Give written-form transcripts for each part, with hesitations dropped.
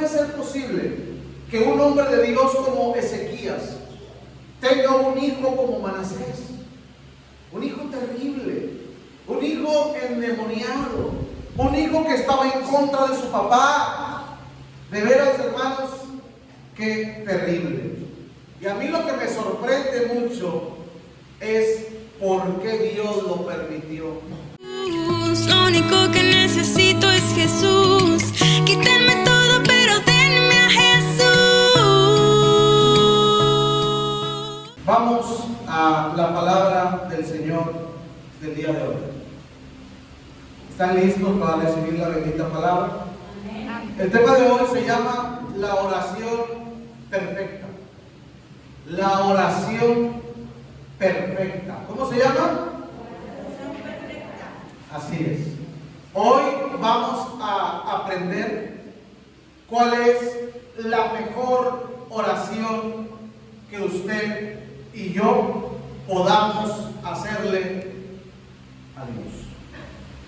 puede ser posible que un hombre de Dios como Ezequías tenga un hijo como Manasés? Un hijo terrible, un hijo endemoniado, un hijo que estaba en contra de su papá. De veras, hermanos, qué terrible. Y a mí lo que me sorprende mucho es por qué Dios lo permitió. Lo único que necesito es Jesús. Quítenme todo, pero denme a Jesús. Vamos a la palabra del Señor del día de hoy. ¿Están listos para recibir la bendita palabra? El tema de hoy se llama la oración perfecta. La oración perfecta. ¿Cómo se llama? Así es. Hoy vamos a aprender cuál es la mejor oración que usted y yo podamos hacerle a Dios.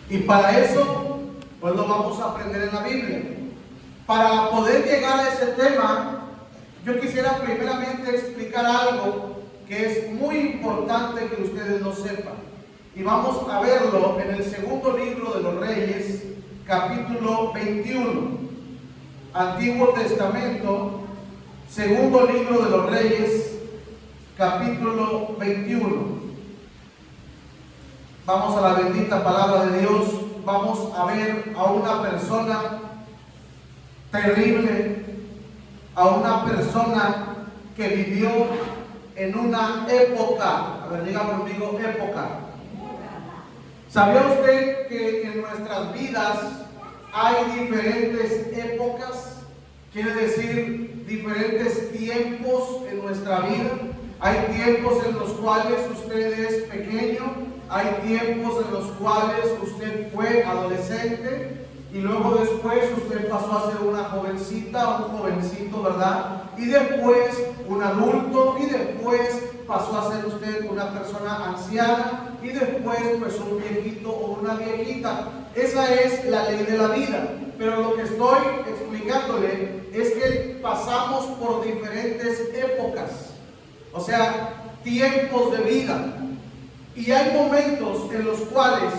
Y para eso, pues lo vamos a aprender en la Biblia. Para poder llegar a ese tema, yo quisiera primeramente explicar algo que es muy importante que ustedes lo sepan. Y vamos a verlo en el segundo libro de los Reyes, capítulo 21. Antiguo Testamento, segundo libro de los Reyes, capítulo 21. Vamos a la bendita palabra de Dios. Vamos a ver a una persona terrible, a una persona que vivió en una época. A ver, diga conmigo, época. ¿Sabía usted que en nuestras vidas hay diferentes épocas? Quiere decir, diferentes tiempos en nuestra vida. Hay tiempos en los cuales usted es pequeño, hay tiempos en los cuales usted fue adolescente y luego después usted pasó a ser una jovencita, un jovencito, ¿verdad? Y después un adulto y después pasó a ser usted una persona anciana y después pues un viejito o una viejita. Esa es la ley de la vida. Pero lo que estoy explicándole es que pasamos por diferentes épocas, o sea, tiempos de vida. Y hay momentos en los cuales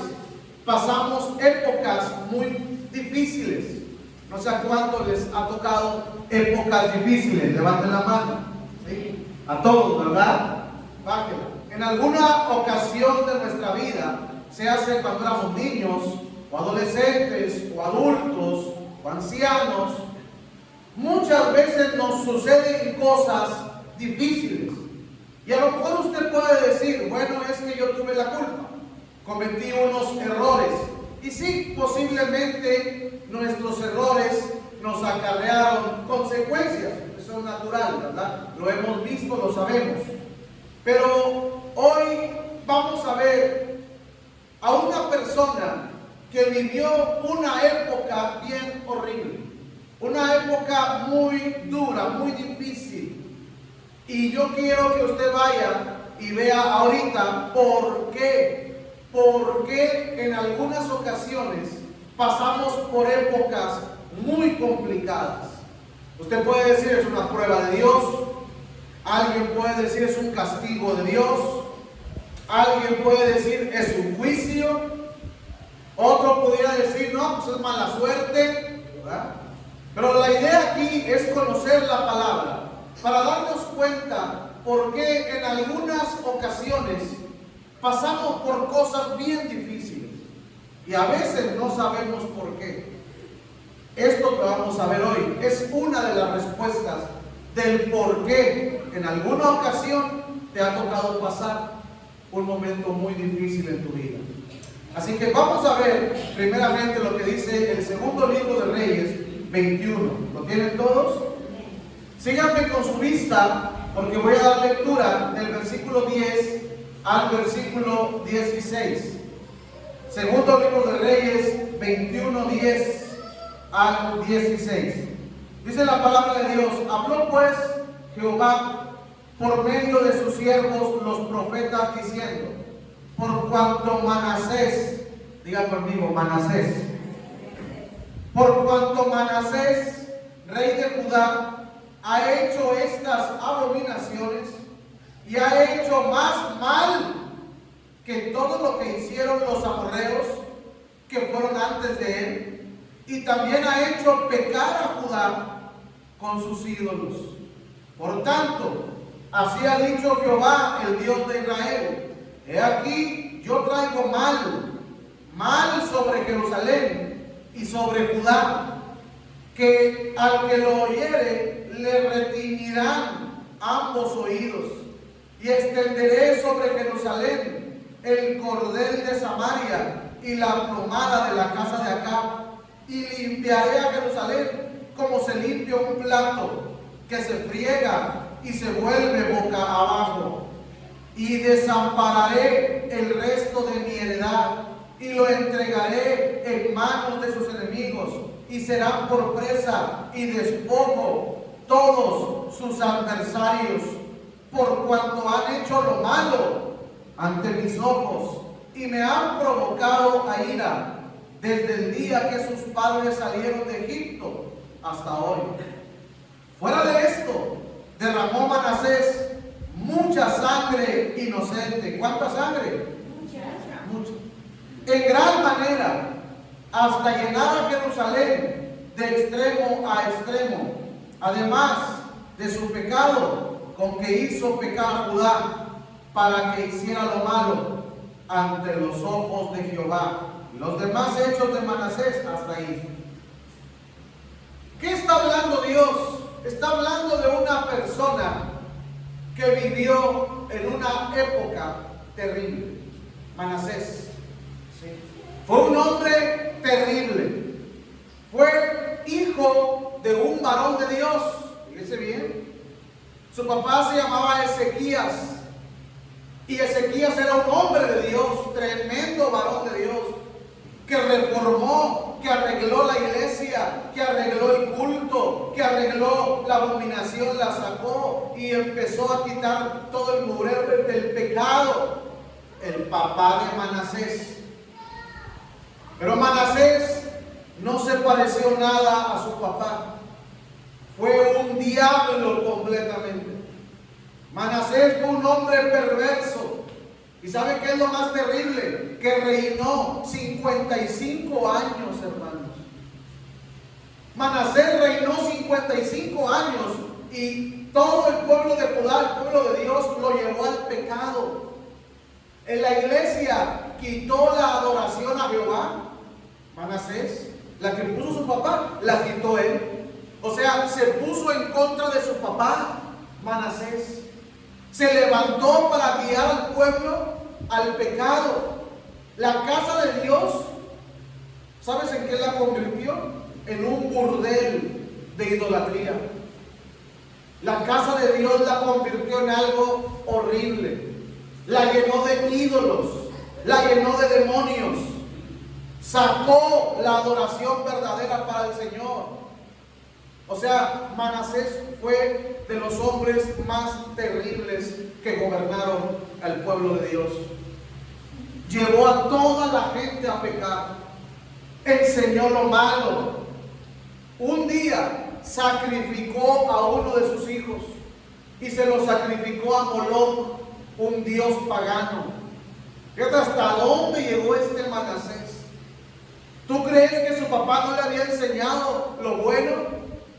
pasamos épocas muy difíciles. No sé a cuántos les ha tocado épocas difíciles. Levanten la mano. ¿Sí? A todos, ¿verdad? Bájenla. En alguna ocasión de nuestra vida, se hace cuando éramos niños, o adolescentes, o adultos, o ancianos, muchas veces nos suceden cosas difíciles. Y a lo mejor usted puede decir, bueno, es que yo tuve la culpa, cometí unos errores. Y sí, posiblemente nuestros errores nos acarrearon consecuencias. Eso es natural, ¿verdad? Lo hemos visto, lo sabemos. Pero hoy vamos a ver a una persona que vivió una época bien horrible, una época muy dura, muy difícil. Y yo quiero que usted vaya y vea ahorita por qué en algunas ocasiones pasamos por épocas muy complicadas. Usted puede decir es una prueba de Dios, alguien puede decir es un castigo de Dios, alguien puede decir es un juicio, otro pudiera decir no, pues es mala suerte, ¿verdad? Pero la idea aquí es conocer la palabra para darnos cuenta por qué en algunas ocasiones pasamos por cosas bien difíciles y a veces no sabemos por qué. Esto que vamos a ver hoy es una de las respuestas del por qué en alguna ocasión te ha tocado pasar un momento muy difícil en tu vida. Así que vamos a ver primeramente lo que dice el segundo libro de Reyes 21. ¿Lo tienen todos? Síganme con su vista porque voy a dar lectura del versículo 10 al versículo 16. Segundo libro de Reyes 21, 10 al 16. Dice la palabra de Dios: habló pues Jehová por medio de sus siervos los profetas diciendo: por cuanto Manasés, diga conmigo, Manasés, por cuanto Manasés rey de Judá, ha hecho estas abominaciones y ha hecho más mal que todo lo que hicieron los amorreos que fueron antes de él, y también ha hecho pecar a Judá con sus ídolos. Por tanto, así ha dicho Jehová, el Dios de Israel: he aquí, yo traigo mal sobre Jerusalén y sobre Judá, que al que lo oyere le retiñirán ambos oídos, y extenderé sobre Jerusalén el cordel de Samaria y la plomada de la casa de Acab, y limpiaré a Jerusalén como se limpia un plato que se friega y se vuelve boca abajo, y desampararé el resto de mi heredad y lo entregaré en manos de sus enemigos, y serán por presa y despojo todos sus adversarios, por cuanto han hecho lo malo ante mis ojos y me han provocado a ira desde el día que sus padres salieron de Egipto hasta hoy. Fuera de esto, derramó Manasés mucha sangre inocente. ¿Cuánta sangre? Mucha. En gran manera, hasta llenar a Jerusalén de extremo a extremo, además de su pecado con que hizo pecar a Judá, para que hiciera lo malo ante los ojos de Jehová. Y los demás hechos de Manasés, hasta ahí. ¿Qué está hablando Dios? Está hablando de una persona que vivió en una época terrible. Manasés, ¿sí? Fue un hombre terrible. Fue hijo de un varón de Dios. Fíjense bien. Su papá se llamaba Ezequías. Y Ezequías era un hombre de Dios, tremendo varón de Dios, que reformó, que arregló la iglesia, que arregló el culto, que arregló la abominación, la sacó y empezó a quitar todo el murero del pecado. El papá de Manasés. Pero Manasés no se pareció nada a su papá. Fue un diablo completamente. Manasés fue un hombre perverso. ¿Y sabe qué es lo más terrible? Que reinó 55 años, hermanos. Manasés reinó 55 años y todo el pueblo de Judá, el pueblo de Dios, lo llevó al pecado. En la iglesia quitó la adoración a Jehová. Manasés, la que puso su papá, la quitó él. O sea, se puso en contra de su papá, Manasés. Se levantó para guiar al pueblo al pecado. La casa de Dios, ¿sabes en qué la convirtió? En un burdel de idolatría. La casa de Dios la convirtió en algo horrible. La llenó de ídolos, la llenó de demonios. Sacó la adoración verdadera para el Señor. O sea, Manasés fue de los hombres más terribles que gobernaron al pueblo de Dios. Llevó a toda la gente a pecar. Enseñó lo malo. Un día sacrificó a uno de sus hijos y se lo sacrificó a Moloch, un dios pagano. Fíjate hasta dónde llegó este Manasés. ¿Tú crees que su papá no le había enseñado lo bueno?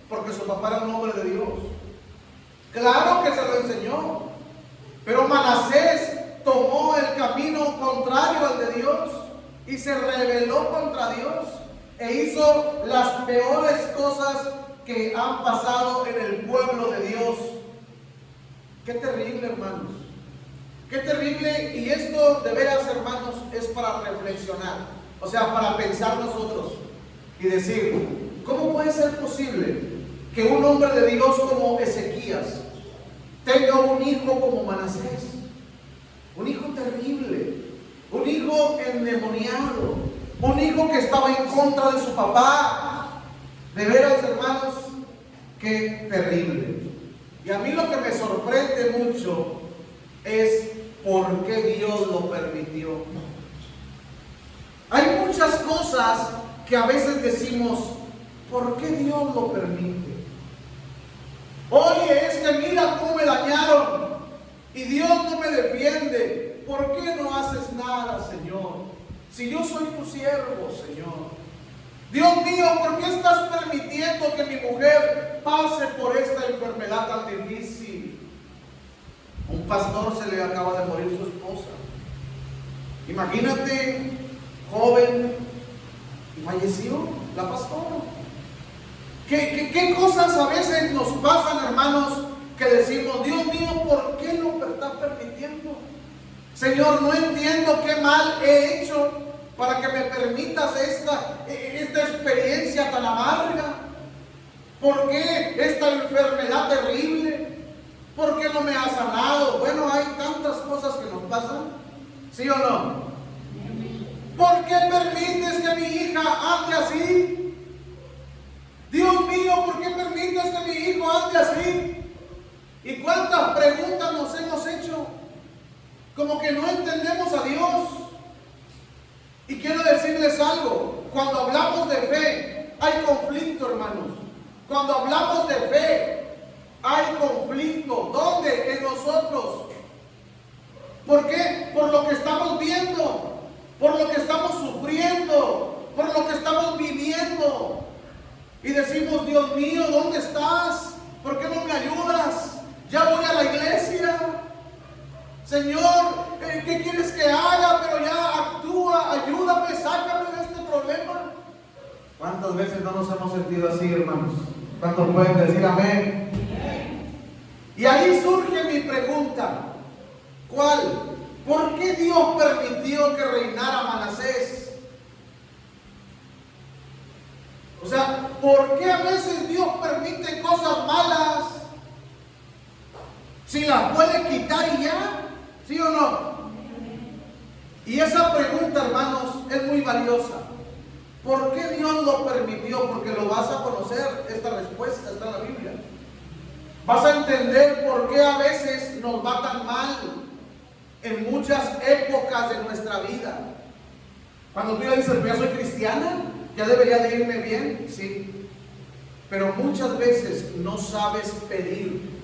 Porque su papá era un hombre de Dios. Claro que se lo enseñó. Pero Manasés tomó el camino contrario al de Dios y se rebeló contra Dios e hizo las peores cosas que han pasado en el pueblo de Dios. Qué terrible, hermanos. Qué terrible. Y esto de veras, hermanos, es para reflexionar. O sea, para pensar nosotros y decir, ¿cómo puede ser posible que un hombre de Dios como Ezequías tenga un hijo como Manasés? Un hijo terrible, un hijo endemoniado, un hijo que estaba en contra de su papá. De veras, hermanos, qué terrible. Y a mí lo que me sorprende mucho es por qué Dios lo permitió. Hay muchas cosas que a veces decimos, ¿por qué Dios lo permite? dañaron y Dios no me defiende. ¿Por qué no haces nada, Señor? Si yo soy tu siervo, Señor. Dios mío, ¿por qué estás permitiendo que mi mujer pase por esta enfermedad tan difícil? Un pastor se le acaba de morir su esposa. Imagínate, joven, y falleció la pastora. ¿Qué cosas a veces nos pasan, hermanos, que decimos, Dios mío, ¿por qué lo estás permitiendo? Señor, no entiendo qué mal he hecho para que me permitas esta experiencia tan amarga. ¿Por qué esta enfermedad terrible? ¿Por qué no me has sanado? Bueno, hay tantas cosas que nos pasan, ¿sí o no? ¿Por qué permites que mi hija ande así? Dios mío, ¿por qué permites que mi hijo ande así? ¿Y cuántas preguntas nos hemos hecho? Como que no entendemos a Dios. Y quiero decirles algo, cuando hablamos de fe, hay conflicto, hermanos. Cuando hablamos de fe, hay conflicto. ¿Dónde? En nosotros. ¿Por qué? Por lo que estamos viendo, por lo que estamos sufriendo, por lo que estamos viviendo. Y decimos, Dios mío, ¿dónde estás? ¿Por qué no me ayudas? Ya voy a la iglesia. Señor, ¿qué quieres que haga? Pero ya actúa, ayúdame, sácame de este problema. ¿Cuántas veces no nos hemos sentido así, hermanos? ¿Cuántos pueden decir amén? Y ahí surge mi pregunta. ¿Cuál? ¿Por qué Dios permitió que reinara Manasés? O sea, ¿por qué a veces Dios permite cosas malas? Si las puede quitar y ya, ¿sí o no? Y esa pregunta, hermanos, es muy valiosa. ¿Por qué Dios lo permitió? Porque lo vas a conocer, esta respuesta está en la Biblia. Vas a entender por qué a veces nos va tan mal en muchas épocas de nuestra vida. Cuando tú ya dices, yo soy cristiana, ya debería de irme bien, sí. Pero muchas veces no sabes pedir.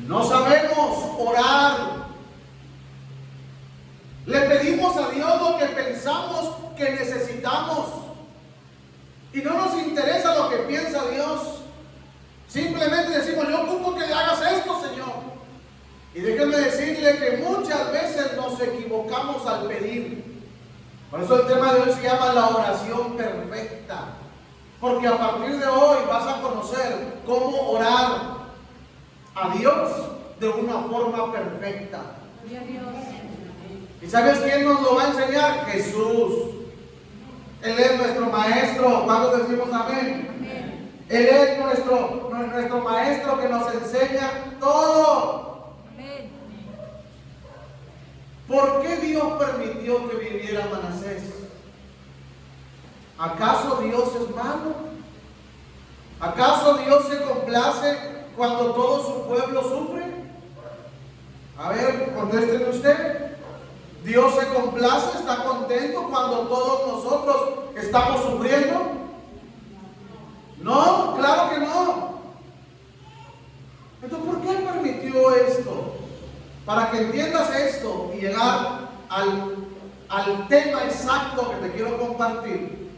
No sabemos orar. Le pedimos a Dios lo que pensamos que necesitamos. Y no nos interesa lo que piensa Dios. Simplemente decimos, yo ocupo que le hagas esto, Señor. Y déjenme decirle que muchas veces nos equivocamos al pedir. Por eso el tema de hoy se llama la oración perfecta. Porque a partir de hoy vas a conocer cómo orar a Dios de una forma perfecta. ¿Y sabes quién nos lo va a enseñar? Jesús. Él es nuestro maestro. ¿Cuándo decimos amén? Él es nuestro maestro que nos enseña todo. ¿Por qué Dios permitió que viviera Manasés? ¿Acaso Dios es malo? ¿Acaso Dios se complace cuando todo su pueblo sufre? A ver, contésteme usted. ¿Dios se complace, está contento cuando todos nosotros estamos sufriendo? No, claro que no. Entonces, ¿por qué permitió esto? Para que entiendas esto y llegar al tema exacto que te quiero compartir,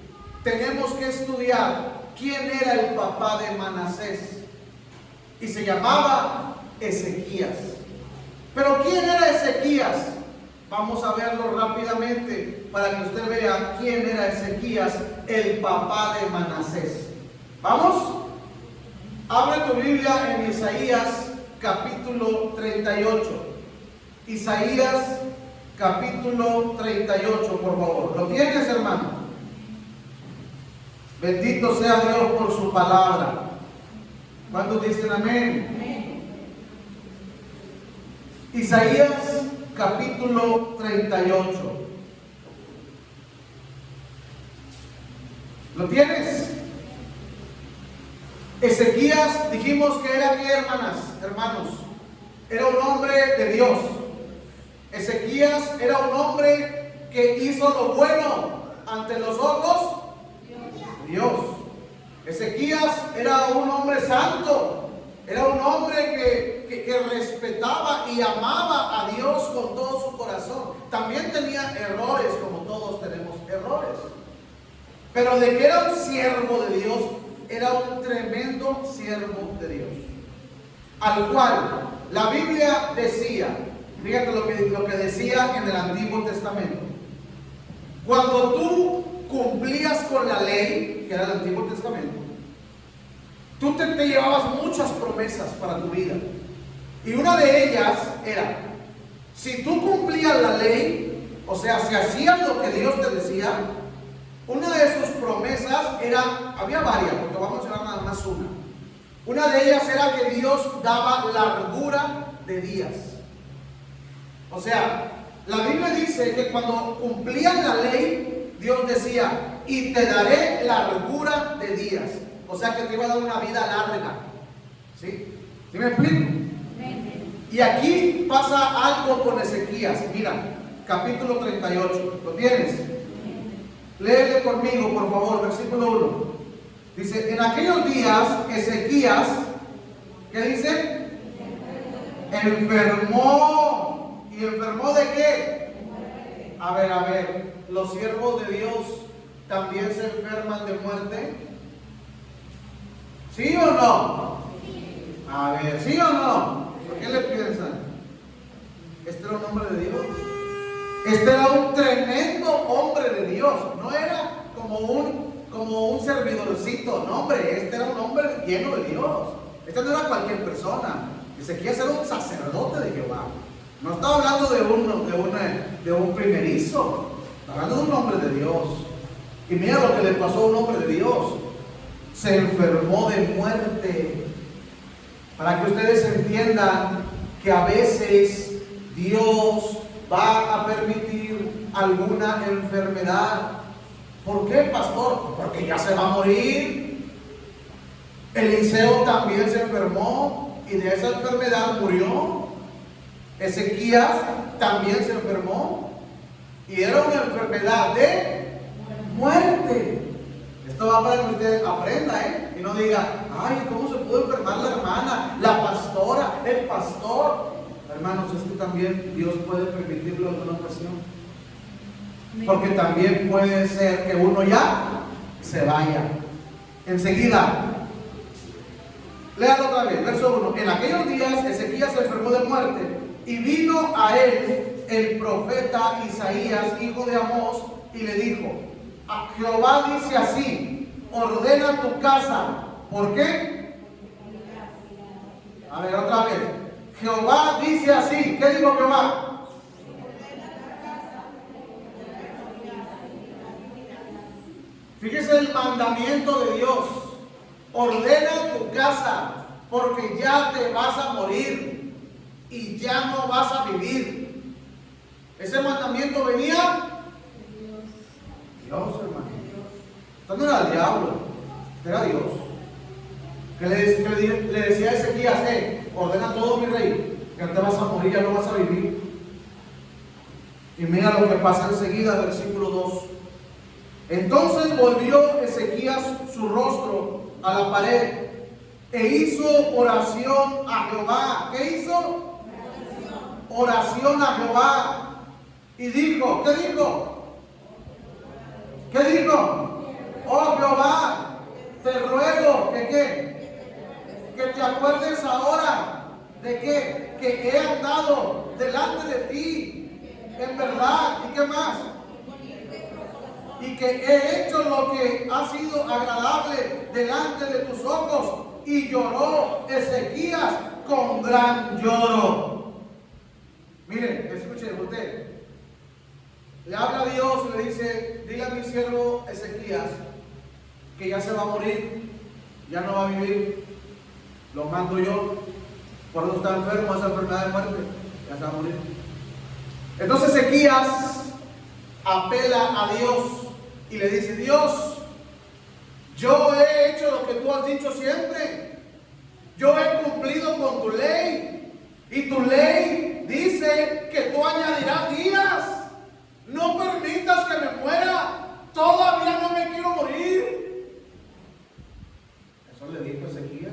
tenemos que estudiar quién era el papá de Manasés. Y se llamaba Ezequías. Pero ¿quién era Ezequías? Vamos a verlo rápidamente para que usted vea quién era Ezequías, el papá de Manasés. ¿Vamos? Abre tu Biblia en Isaías capítulo 38. Isaías capítulo 38, por favor. ¿Lo tienes, hermano? Bendito sea Dios por su palabra. ¿Cuántos dicen amén? Amén. Isaías capítulo 38. ¿Lo tienes? Ezequías, dijimos que era ¿qué, hermanos? Era un hombre de Dios. Ezequías era un hombre que hizo lo bueno ante los ojos de Dios. Ezequías era un hombre santo. Era un hombre que respetaba y amaba a Dios con todo su corazón. También tenía errores, como todos tenemos errores. Pero de que era un siervo de Dios, era un tremendo siervo de Dios. Al cual la Biblia decía, fíjate lo que decía en el Antiguo Testamento. Cuando tú cumplías con la ley, que era el Antiguo Testamento, tú te llevabas muchas promesas para tu vida. Y una de ellas era, si tú cumplías la ley, o sea, si hacías lo que Dios te decía, una de sus promesas era, había varias, porque vamos a mencionar nada más una. Una de ellas era que Dios daba largura de días. O sea, la Biblia dice que cuando cumplían la ley, Dios decía, y te daré largura de días. O sea que te iba a dar una vida larga. ¿Sí? ¿Sí me explico? Y aquí pasa algo con Ezequías. Mira, capítulo 38. ¿Lo tienes? Léele conmigo, por favor, versículo 1. Dice, en aquellos días Ezequías, ¿qué dice? Enfermó. ¿Y enfermó de qué? A ver, ¿los siervos de Dios también se enferman de muerte? ¿Sí o no? A ver, ¿sí o no? ¿Por qué le piensan? Este era un hombre de Dios. Este era un tremendo hombre de Dios. No era como un servidorcito. No, hombre, este era un hombre lleno de Dios. Este no era cualquier persona. Ezequías era un sacerdote de Jehová. No estaba hablando de un primerizo. Estaba hablando de un hombre de Dios. Y mira lo que le pasó a un hombre de Dios. Se enfermó de muerte. Para que ustedes entiendan que a veces Dios va a permitir alguna enfermedad. ¿Por qué, pastor? Porque ya se va a morir. Eliseo también se enfermó y de esa enfermedad murió. Ezequías también se enfermó y era una enfermedad de muerte. Esto va para que usted aprenda, y no diga, ay, ¿cómo se pudo enfermar la hermana, la pastora, el pastor? Hermanos, es que también Dios puede permitirlo en una ocasión. Porque también puede ser que uno ya se vaya. Enseguida, léalo otra vez, verso 1. En aquellos días Ezequías se enfermó de muerte y vino a él el profeta Isaías, hijo de Amós, y le dijo, Jehová dice así, ordena tu casa. ¿Por qué? A ver, otra vez. Jehová dice así. ¿Qué dijo Jehová? Fíjese el mandamiento de Dios. Ordena tu casa, porque ya te vas a morir y ya no vas a vivir. Ese mandamiento venía Dios, hermano. Esto no era el diablo, era Dios. Que le decía a Ezequías, ordena todo, mi rey, que no te vas a morir, ya no vas a vivir. Y mira lo que pasa enseguida, versículo 2. Entonces volvió Ezequías su rostro a la pared e hizo oración a Jehová. ¿Qué hizo? Oración a Jehová. Y dijo, ¿qué dijo? ¿Qué dijo? Oh Jehová, te ruego que te acuerdes ahora de que he andado delante de ti en verdad. ¿Y qué más? Y que he hecho lo que ha sido agradable delante de tus ojos. Y lloró Ezequías con gran lloro. Miren, escuchen usted. Le habla a Dios y le dice, dile a mi siervo Ezequías que ya se va a morir, ya no va a vivir, lo mando yo, por eso está enfermo, esa enfermedad de muerte, ya se va a morir. Entonces Ezequías apela a Dios y le dice, Dios, yo he hecho lo que tú has dicho siempre, yo he cumplido con tu ley, y tu ley dice que tú añadirás días. No permitas que me muera. Todavía no me quiero morir. Eso le dijo Ezequías.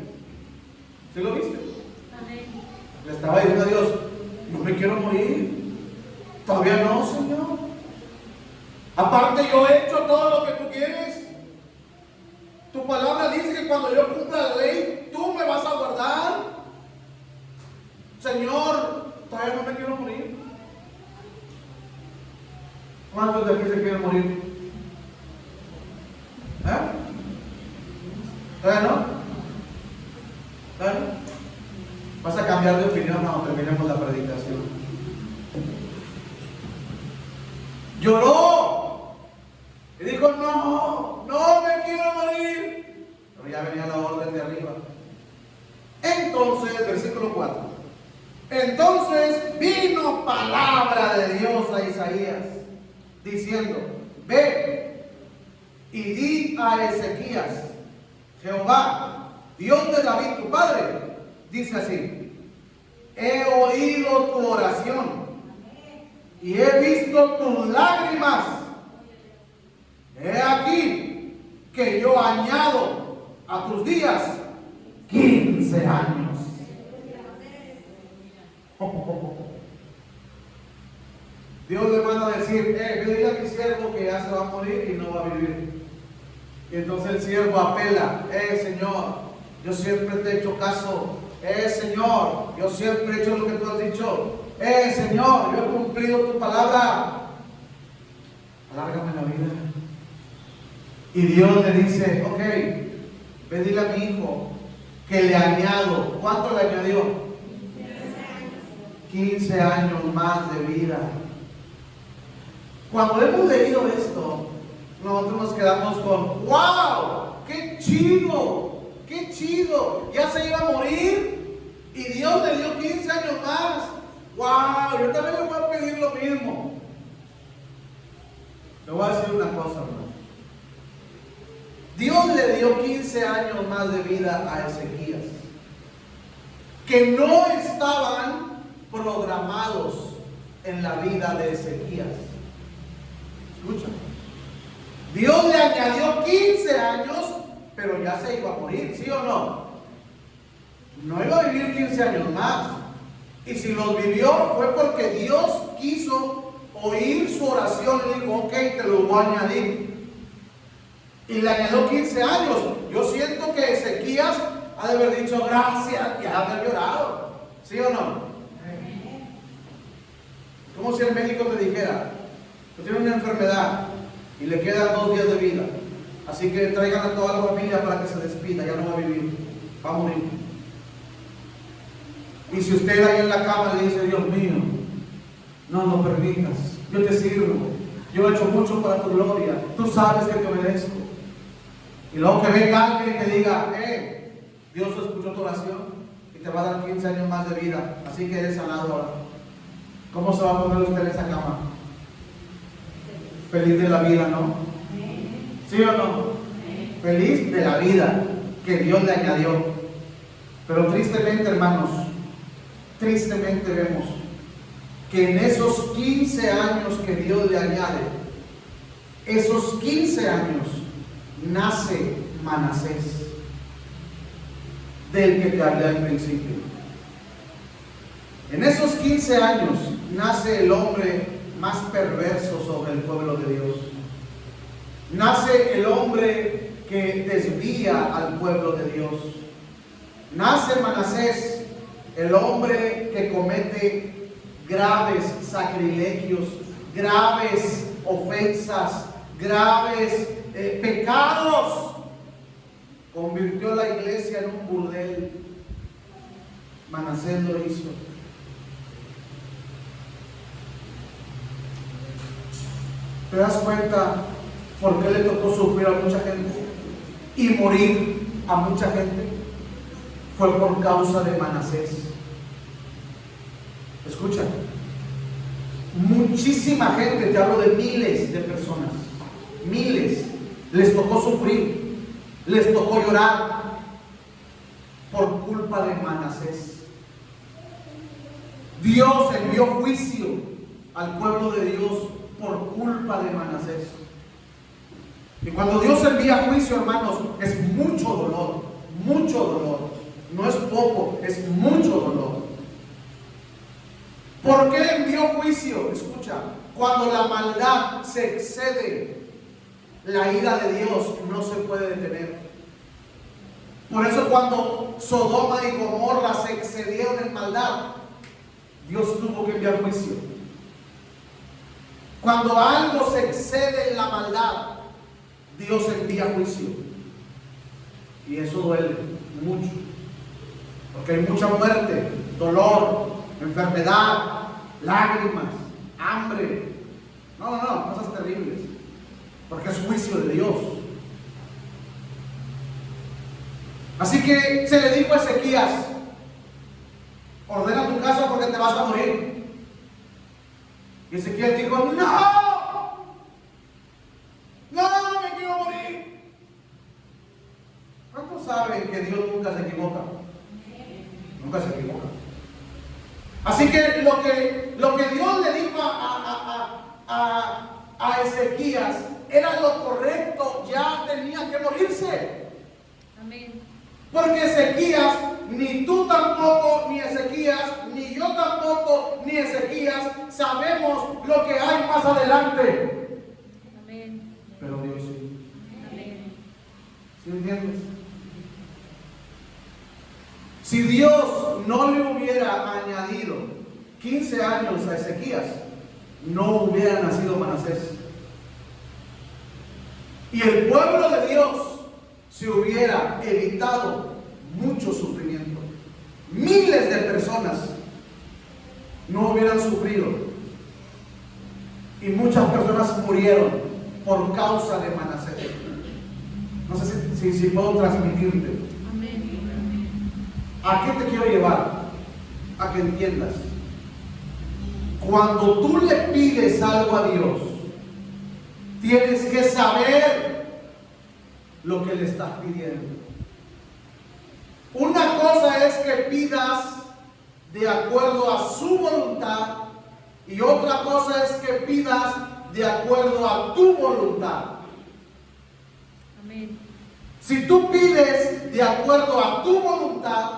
¿Sí lo viste? Le estaba diciendo a Dios, no me quiero morir. Todavía no, Señor. Aparte yo he hecho todo lo que tú quieres. Tu palabra dice que cuando yo cumpla la ley, tú me vas a guardar. Señor, todavía no me quiero morir. ¿Cuántos de aquí se quieren morir? ¿Todavía no? ¿Todavía no? Vas a cambiar de opinión cuando terminemos la predicación. Lloró y dijo, no me quiero morir. Pero ya venía la orden de arriba. Entonces, versículo 4. Entonces vino palabra de Dios a Isaías, diciendo, ve y di a Ezequías, Jehová, Dios de David tu padre, dice así, he oído tu oración y he visto tus lágrimas. He aquí que yo añado a tus días 15 años. Dios le manda a decir, yo dile a mi siervo que ya se va a morir y no va a vivir. Y entonces el siervo apela, Señor, yo siempre te he hecho caso. Señor, yo siempre he hecho lo que tú has dicho. Señor, yo he cumplido tu palabra. Alárgame la vida. Y Dios le dice, ok, ve dile a mi hijo que le añado. ¿Cuánto le añadió? 15 años más de vida. Cuando hemos leído esto, nosotros nos quedamos con, wow, qué chido, ya se iba a morir y Dios le dio 15 años más. Wow, yo también le voy a pedir lo mismo. Le voy a decir una cosa, hermano. Dios le dio 15 años más de vida a Ezequías, que no estaban programados en la vida de Ezequías. Escucha, Dios le añadió 15 años, pero ya se iba a morir, ¿sí o no? No iba a vivir 15 años más. Y si los vivió fue porque Dios quiso oír su oración y dijo, ok, te lo voy a añadir. Y le añadió 15 años. Yo siento que Ezequías ha de haber dicho gracias y ha de haber llorado, ¿sí o no? Como si el médico te dijera, tú tienes una enfermedad y le quedan 2 días de vida, así que traigan a toda la familia para que se despida, ya no va a vivir, va a morir. Y si usted ahí en la cama le dice, Dios mío, no lo permitas, yo te sirvo, yo he hecho mucho para tu gloria, tú sabes que te obedezco. Y luego que venga alguien y te diga, Dios escuchó tu oración y te va a dar 15 años más de vida, así que eres sanado ahora. ¿Cómo se va a poner usted en esa cama? Feliz de la vida, ¿no? ¿Sí o no? Feliz de la vida que Dios le añadió. Pero tristemente, hermanos, tristemente vemos que en esos 15 años que Dios le añade, esos 15 años, nace Manasés, del que te hablé al principio. En esos 15 años nace el hombre más perverso sobre el pueblo de Dios. Nace el hombre que desvía al pueblo de Dios. Nace Manasés, el hombre que comete graves sacrilegios, graves ofensas, graves pecados. Convirtió la iglesia en un burdel. Manasés lo hizo. ¿Te das cuenta por qué le tocó sufrir a mucha gente y morir a mucha gente? Fue por causa de Manasés. Escucha, muchísima gente, te hablo de miles de personas, miles, les tocó sufrir, les tocó llorar por culpa de Manasés. Dios envió juicio al pueblo de Dios por culpa de Manasés. Y cuando Dios envía juicio, hermanos, es mucho dolor, no es poco, es mucho dolor. ¿Por qué envió juicio? Escucha, cuando la maldad se excede, la ira de Dios no se puede detener. Por eso cuando Sodoma y Gomorra se excedieron en maldad, Dios tuvo que enviar juicio. Cuando algo se excede en la maldad, Dios envía juicio. Y eso duele mucho. Porque hay mucha muerte, dolor, enfermedad, lágrimas, hambre. No, cosas terribles. Porque es juicio de Dios. Así que se le dijo a Ezequías: ordena tu casa porque te vas a morir. Y Ezequías dijo: no me quiero morir. ¿Cuántos saben que Dios nunca se equivoca? Nunca se equivoca. Así que lo que Dios le dijo a Ezequías era lo correcto, ya tenía que morirse. Amén. Porque Ezequías, ni tú tampoco, ni Ezequías, ni yo tampoco, ni Ezequías, sabemos lo que hay más adelante. Amén. Pero Dios sí. Amén. ¿Sí entiendes? Si Dios no le hubiera añadido 15 años a Ezequías, no hubiera nacido Manasés. Y el pueblo de Dios se hubiera evitado mucho sufrimiento. Miles de personas no hubieran sufrido. Y muchas personas murieron por causa de Manasés. No sé si puedo transmitirte. Amén. ¿A qué te quiero llevar? A que entiendas. Cuando tú le pides algo a Dios, tienes que saber lo que le estás pidiendo. Una cosa es que pidas de acuerdo a su voluntad y otra cosa es que pidas de acuerdo a tu voluntad. Amén. Si tú pides de acuerdo a tu voluntad,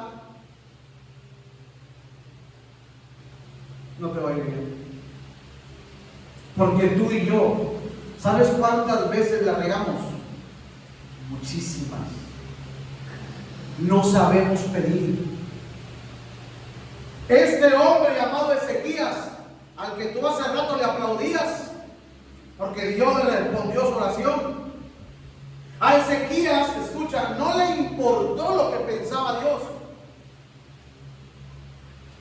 no te va a ir bien. Porque tú y yo, ¿sabes cuántas veces la regamos? Muchísimas. No sabemos pedir. Este hombre llamado Ezequías, al que tú hace rato le aplaudías, porque Dios le respondió su oración. A Ezequías, escucha, no le importó lo que pensaba Dios.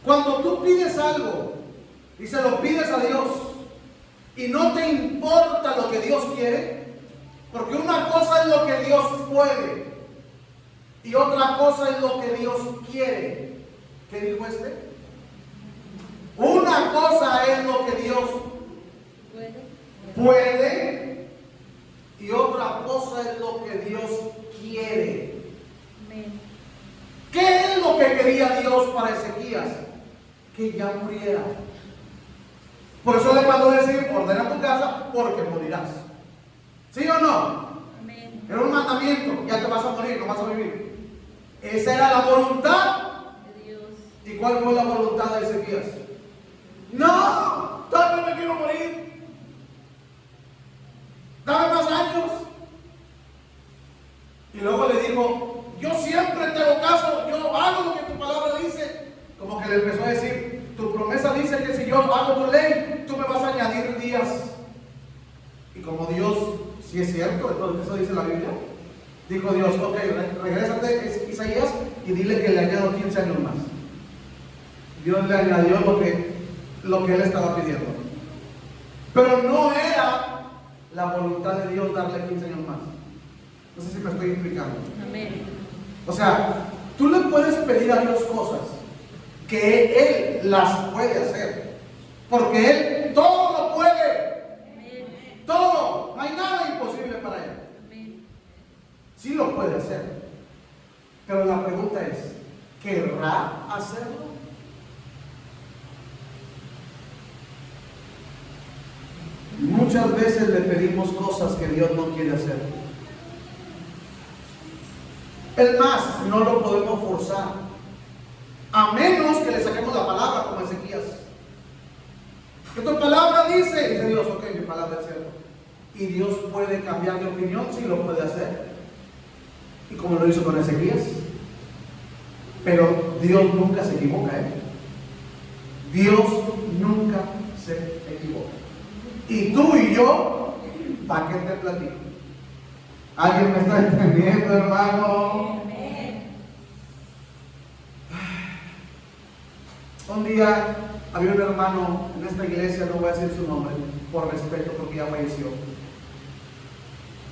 Cuando tú pides algo y se lo pides a Dios y no te importa lo que Dios quiere, porque una cosa es lo que Dios puede y otra cosa es lo que Dios quiere. ¿Qué dijo este? Una cosa es lo que Dios puede y otra cosa es lo que Dios quiere. Amén. ¿Qué es lo que quería Dios para Ezequías? Que ya muriera. Por eso le mandó decir: ordena tu casa porque morirás. ¿Sí o no? Amén. Era un mandamiento: ya te vas a morir, no vas a vivir. Esa era la voluntad De Dios. ¿Y cuál fue la voluntad de Ezequías? No, todavía me quiero morir. Dame más años. Y luego le dijo: yo siempre te hago caso, yo hago lo que tu palabra dice. Como que le empezó a decir: tu promesa dice que si yo hago tu ley, tú me vas a añadir días. Y como Dios, si es cierto, entonces eso dice la Biblia, dijo Dios: ok, regrésate, Isaías, y dile que le añado 15 años más. Dios le añadió lo que él estaba pidiendo. Pero no era la voluntad de Dios darle 15 años más. No sé si me estoy explicando. Amén. O sea, tú le puedes pedir a Dios cosas que Él las puede hacer. Porque Él todo lo puede. Amén. Todo. No hay nada imposible para Él. Amén. Sí lo puede hacer. Pero la pregunta es: ¿querrá hacerlo? Muchas veces le pedimos cosas que Dios no quiere hacer. Es más, no lo podemos forzar. A menos que le saquemos la palabra como Ezequías. ¿Qué tu palabra dice? Dice Dios, ok, mi palabra es cierto. Y Dios puede cambiar de opinión, sí lo puede hacer. Y como lo hizo con Ezequías. Pero Dios nunca se equivoca, ¿eh? Dios nunca se equivoca. Y tú y yo, ¿para qué te platico? ¿Alguien me está entendiendo, hermano? Un día había un hermano en esta iglesia, no voy a decir su nombre, por respeto, porque ya falleció.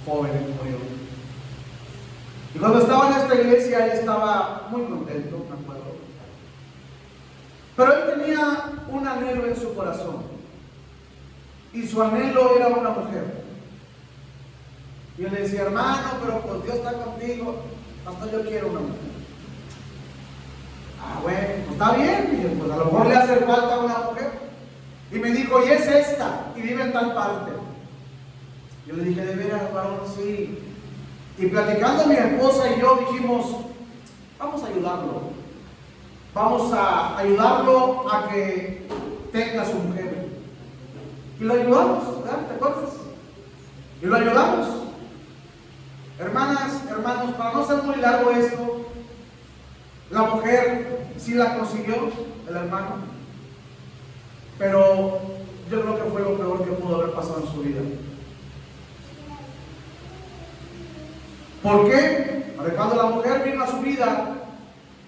Joven como yo. Y cuando estaba en esta iglesia, él estaba muy contento, me acuerdo. Pero él tenía un anhelo en su corazón. Y su anhelo era una mujer. Y yo le decía, hermano, pero pues Dios está contigo. Hasta yo quiero una mujer. Ah, bueno, pues está bien. Dije, pues a lo mejor le hace falta una mujer. Y me dijo, y es esta, y vive en tal parte. Yo le dije, de veras, varón, sí. Y platicando mi esposa y yo dijimos, vamos a ayudarlo. Vamos a ayudarlo a que tenga su mujer. Y lo ayudamos, ¿verdad? ¿Te acuerdas? Y lo ayudamos. Hermanas, hermanos, para no ser muy largo esto, la mujer sí la consiguió, el hermano. Pero yo creo que fue lo peor que pudo haber pasado en su vida. ¿Por qué? Porque cuando la mujer vino a su vida,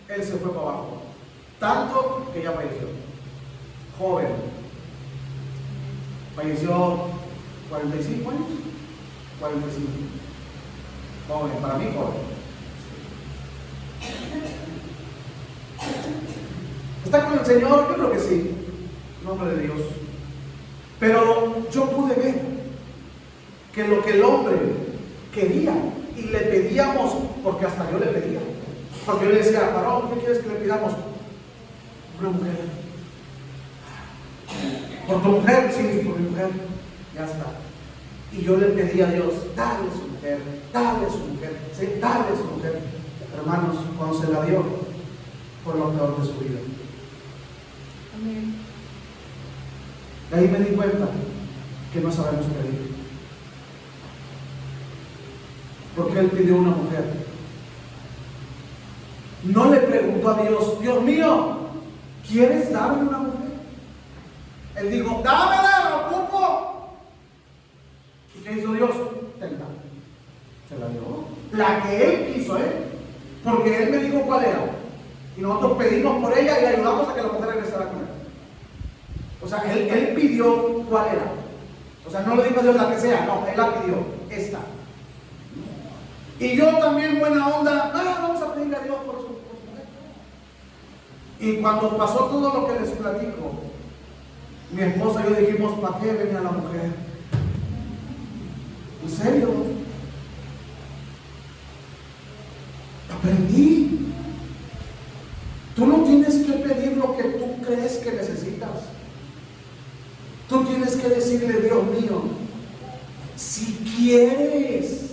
él se fue para abajo. Tanto que ya falleció. Joven. Falleció 45 años. 45. Joven, para mí joven. ¿Está con el Señor? Yo creo que sí. En nombre de Dios. Pero yo pude ver que lo que el hombre quería y le pedíamos, porque hasta yo le pedía, porque yo le decía, varón, ¿qué quieres que le pidamos? Una mujer. ¿Por tu mujer? Sí, por mi mujer. Ya está. Y yo le pedí a Dios, dale su mujer, sí, dale su mujer. Hermanos, cuando se la dio, fue lo peor de su vida. Amén. De ahí me di cuenta que no sabemos pedir. Porque él pidió una mujer. No le preguntó a Dios, Dios mío, ¿quieres darme una mujer? Él dijo, dámela, la ocupo. ¿Y qué hizo Dios? Tenga. Se la dio. La que él quiso, porque él me dijo cuál era. Y nosotros pedimos por ella y le ayudamos a que la mujer regresara con él. O sea, él pidió cuál era. O sea, no le dijo a Dios la que sea, no, él la pidió, esta. Y yo también, buena onda, vamos a pedirle a Dios por su mujer. Y cuando pasó todo lo que les platico, mi esposa y yo dijimos, ¿para qué venía la mujer? ¿En serio? Aprendí. Tú no tienes que pedir lo que tú crees que necesitas. Tú tienes que decirle, Dios mío, si quieres,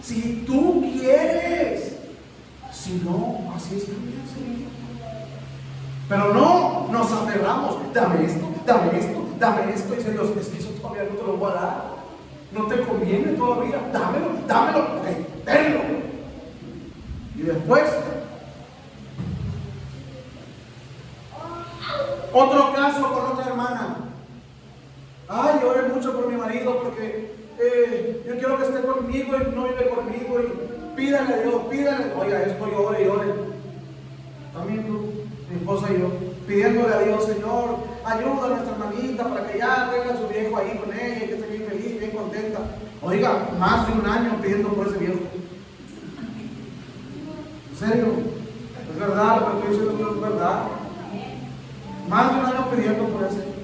si tú quieres, si no, así está bien, Señor. Pero no nos aferramos, dame esto, dame esto, dame esto. Y dice Dios, es que eso todavía no te lo voy a dar. No te conviene todavía, dámelo, dámelo, ok, tenlo. Y después, otro caso con otra hermana. Ay, oré mucho por mi marido porque yo quiero que esté conmigo y no vive conmigo. Y pídale a Dios, pídale. Oiga, esto llore y llore. También tú, mi esposa y yo, pidiéndole a Dios, Señor, ayuda a nuestra hermanita para que ya tenga a su viejo ahí con ella y que esté bien feliz, bien contenta. Oiga, más de un año pidiendo por ese viejo. ¿En serio? Es verdad, lo que estoy diciendo esto es verdad. Más de un año pidiendo por ese.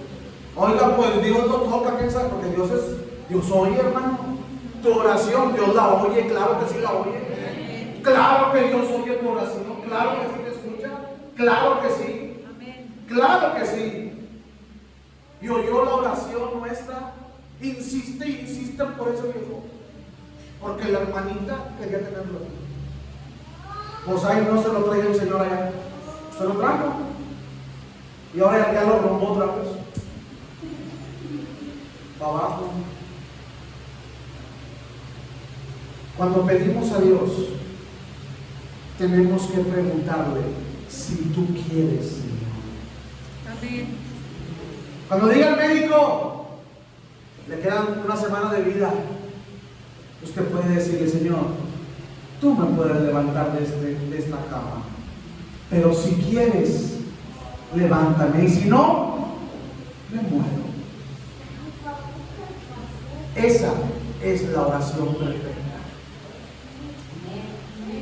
Oiga, pues Dios lo toca, ¿quién sabe? Porque Dios oye, hermano. Tu oración, Dios la oye, claro que sí la oye. Claro que Dios oye tu oración, claro que sí te escucha, claro que sí. Claro que sí. Y oyó la oración nuestra. Insiste, insiste por ese viejo. Porque la hermanita quería tenerlo. Pues ahí no se lo trae el Señor allá. Se lo trajo. Y ahora ya lo robó otra vez. Para abajo. Cuando pedimos a Dios, tenemos que preguntarle si tú quieres, Señor. Amén. Cuando diga el médico, le quedan una semana de vida, usted puede decirle: Señor, tú me puedes levantar de esta cama, pero si quieres, levántame, y si no, me muero. Esa es la oración perfecta.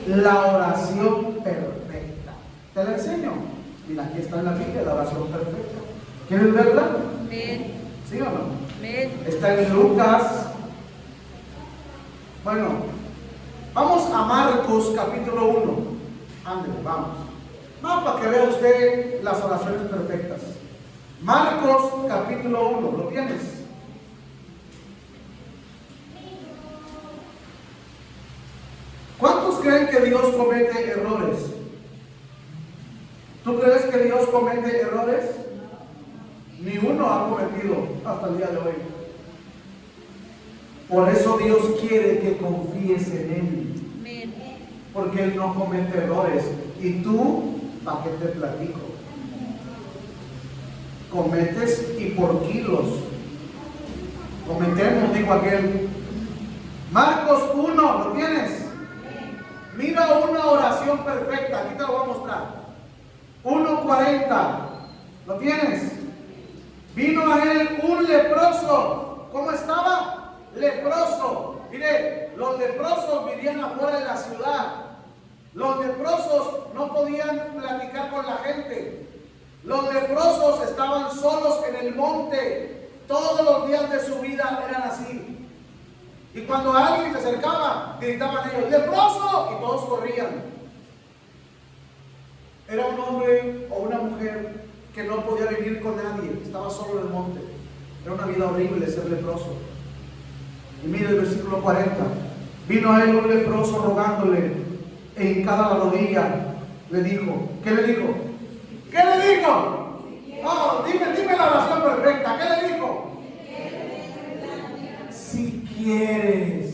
La oración perfecta. Te la enseño. Mira, aquí está en la Biblia la oración perfecta. ¿Quieres verla? Amén. ¿Sí o no? Amén. Está en Lucas. Bueno, vamos a Marcos capítulo 1. Ándale, vamos. Vamos para que vea usted las oraciones perfectas. Marcos capítulo 1. ¿Lo tienes? ¿Cuántos creen que Dios comete errores? ¿Tú crees que Dios comete errores? Ni uno ha cometido hasta el día de hoy. Por eso Dios quiere que confíes en Él. Amén. Porque Él no comete errores. ¿Y tú, para qué te platico? Cometes y por kilos. Cometemos, dijo aquel. Marcos 1, ¿lo tienes? Mira una oración perfecta, aquí te lo voy a mostrar. 1:40, ¿lo tienes? Vino a él un leproso. ¿Cómo estaba? Leproso. Mire, los leprosos vivían afuera de la ciudad. Los leprosos no podían platicar con la gente. Los leprosos estaban solos en el monte. Todos los días de su vida eran así. Y cuando alguien se acercaba, gritaban ellos: ¡leproso! Y todos corrían. Era un hombre o una mujer que no podía vivir con nadie, estaba solo en el monte. Era una vida horrible ser leproso. Y mire el versículo 40. Vino a él un leproso rogándole, e hincada la rodilla, le dijo. ¿Qué le dijo? ¿Qué le dijo? No, dime la oración perfecta. ¿Qué le dijo? Si quieres.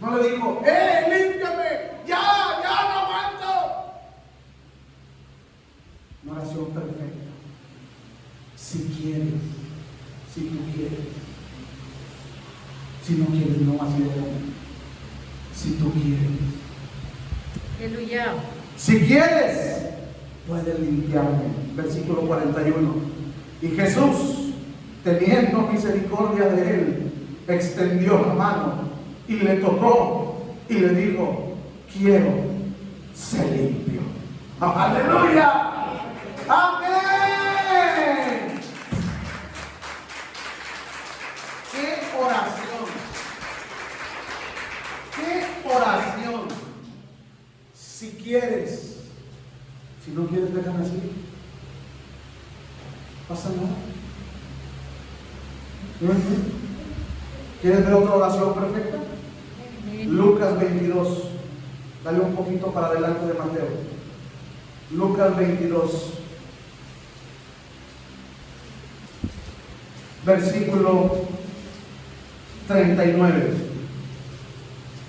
No le dijo: límpiame, ya no aguanto. Una oración perfecta. Si quieres, si tú quieres. Si no quieres, no ha sido bueno. Si tú quieres. Aleluya. Si quieres, puedes limpiarme. Versículo 41. Y Jesús, teniendo misericordia de él, extendió la mano y le tocó y le dijo: quiero ser limpio. ¡Aleluya! ¡Amén! ¡Qué oración! ¡Qué oración! Si quieres, si no quieres, déjame así. Pasa nada. ¿Quieres ver otra oración perfecta? Lucas 22. Dale un poquito para adelante de Mateo. Lucas 22. Versículo 39.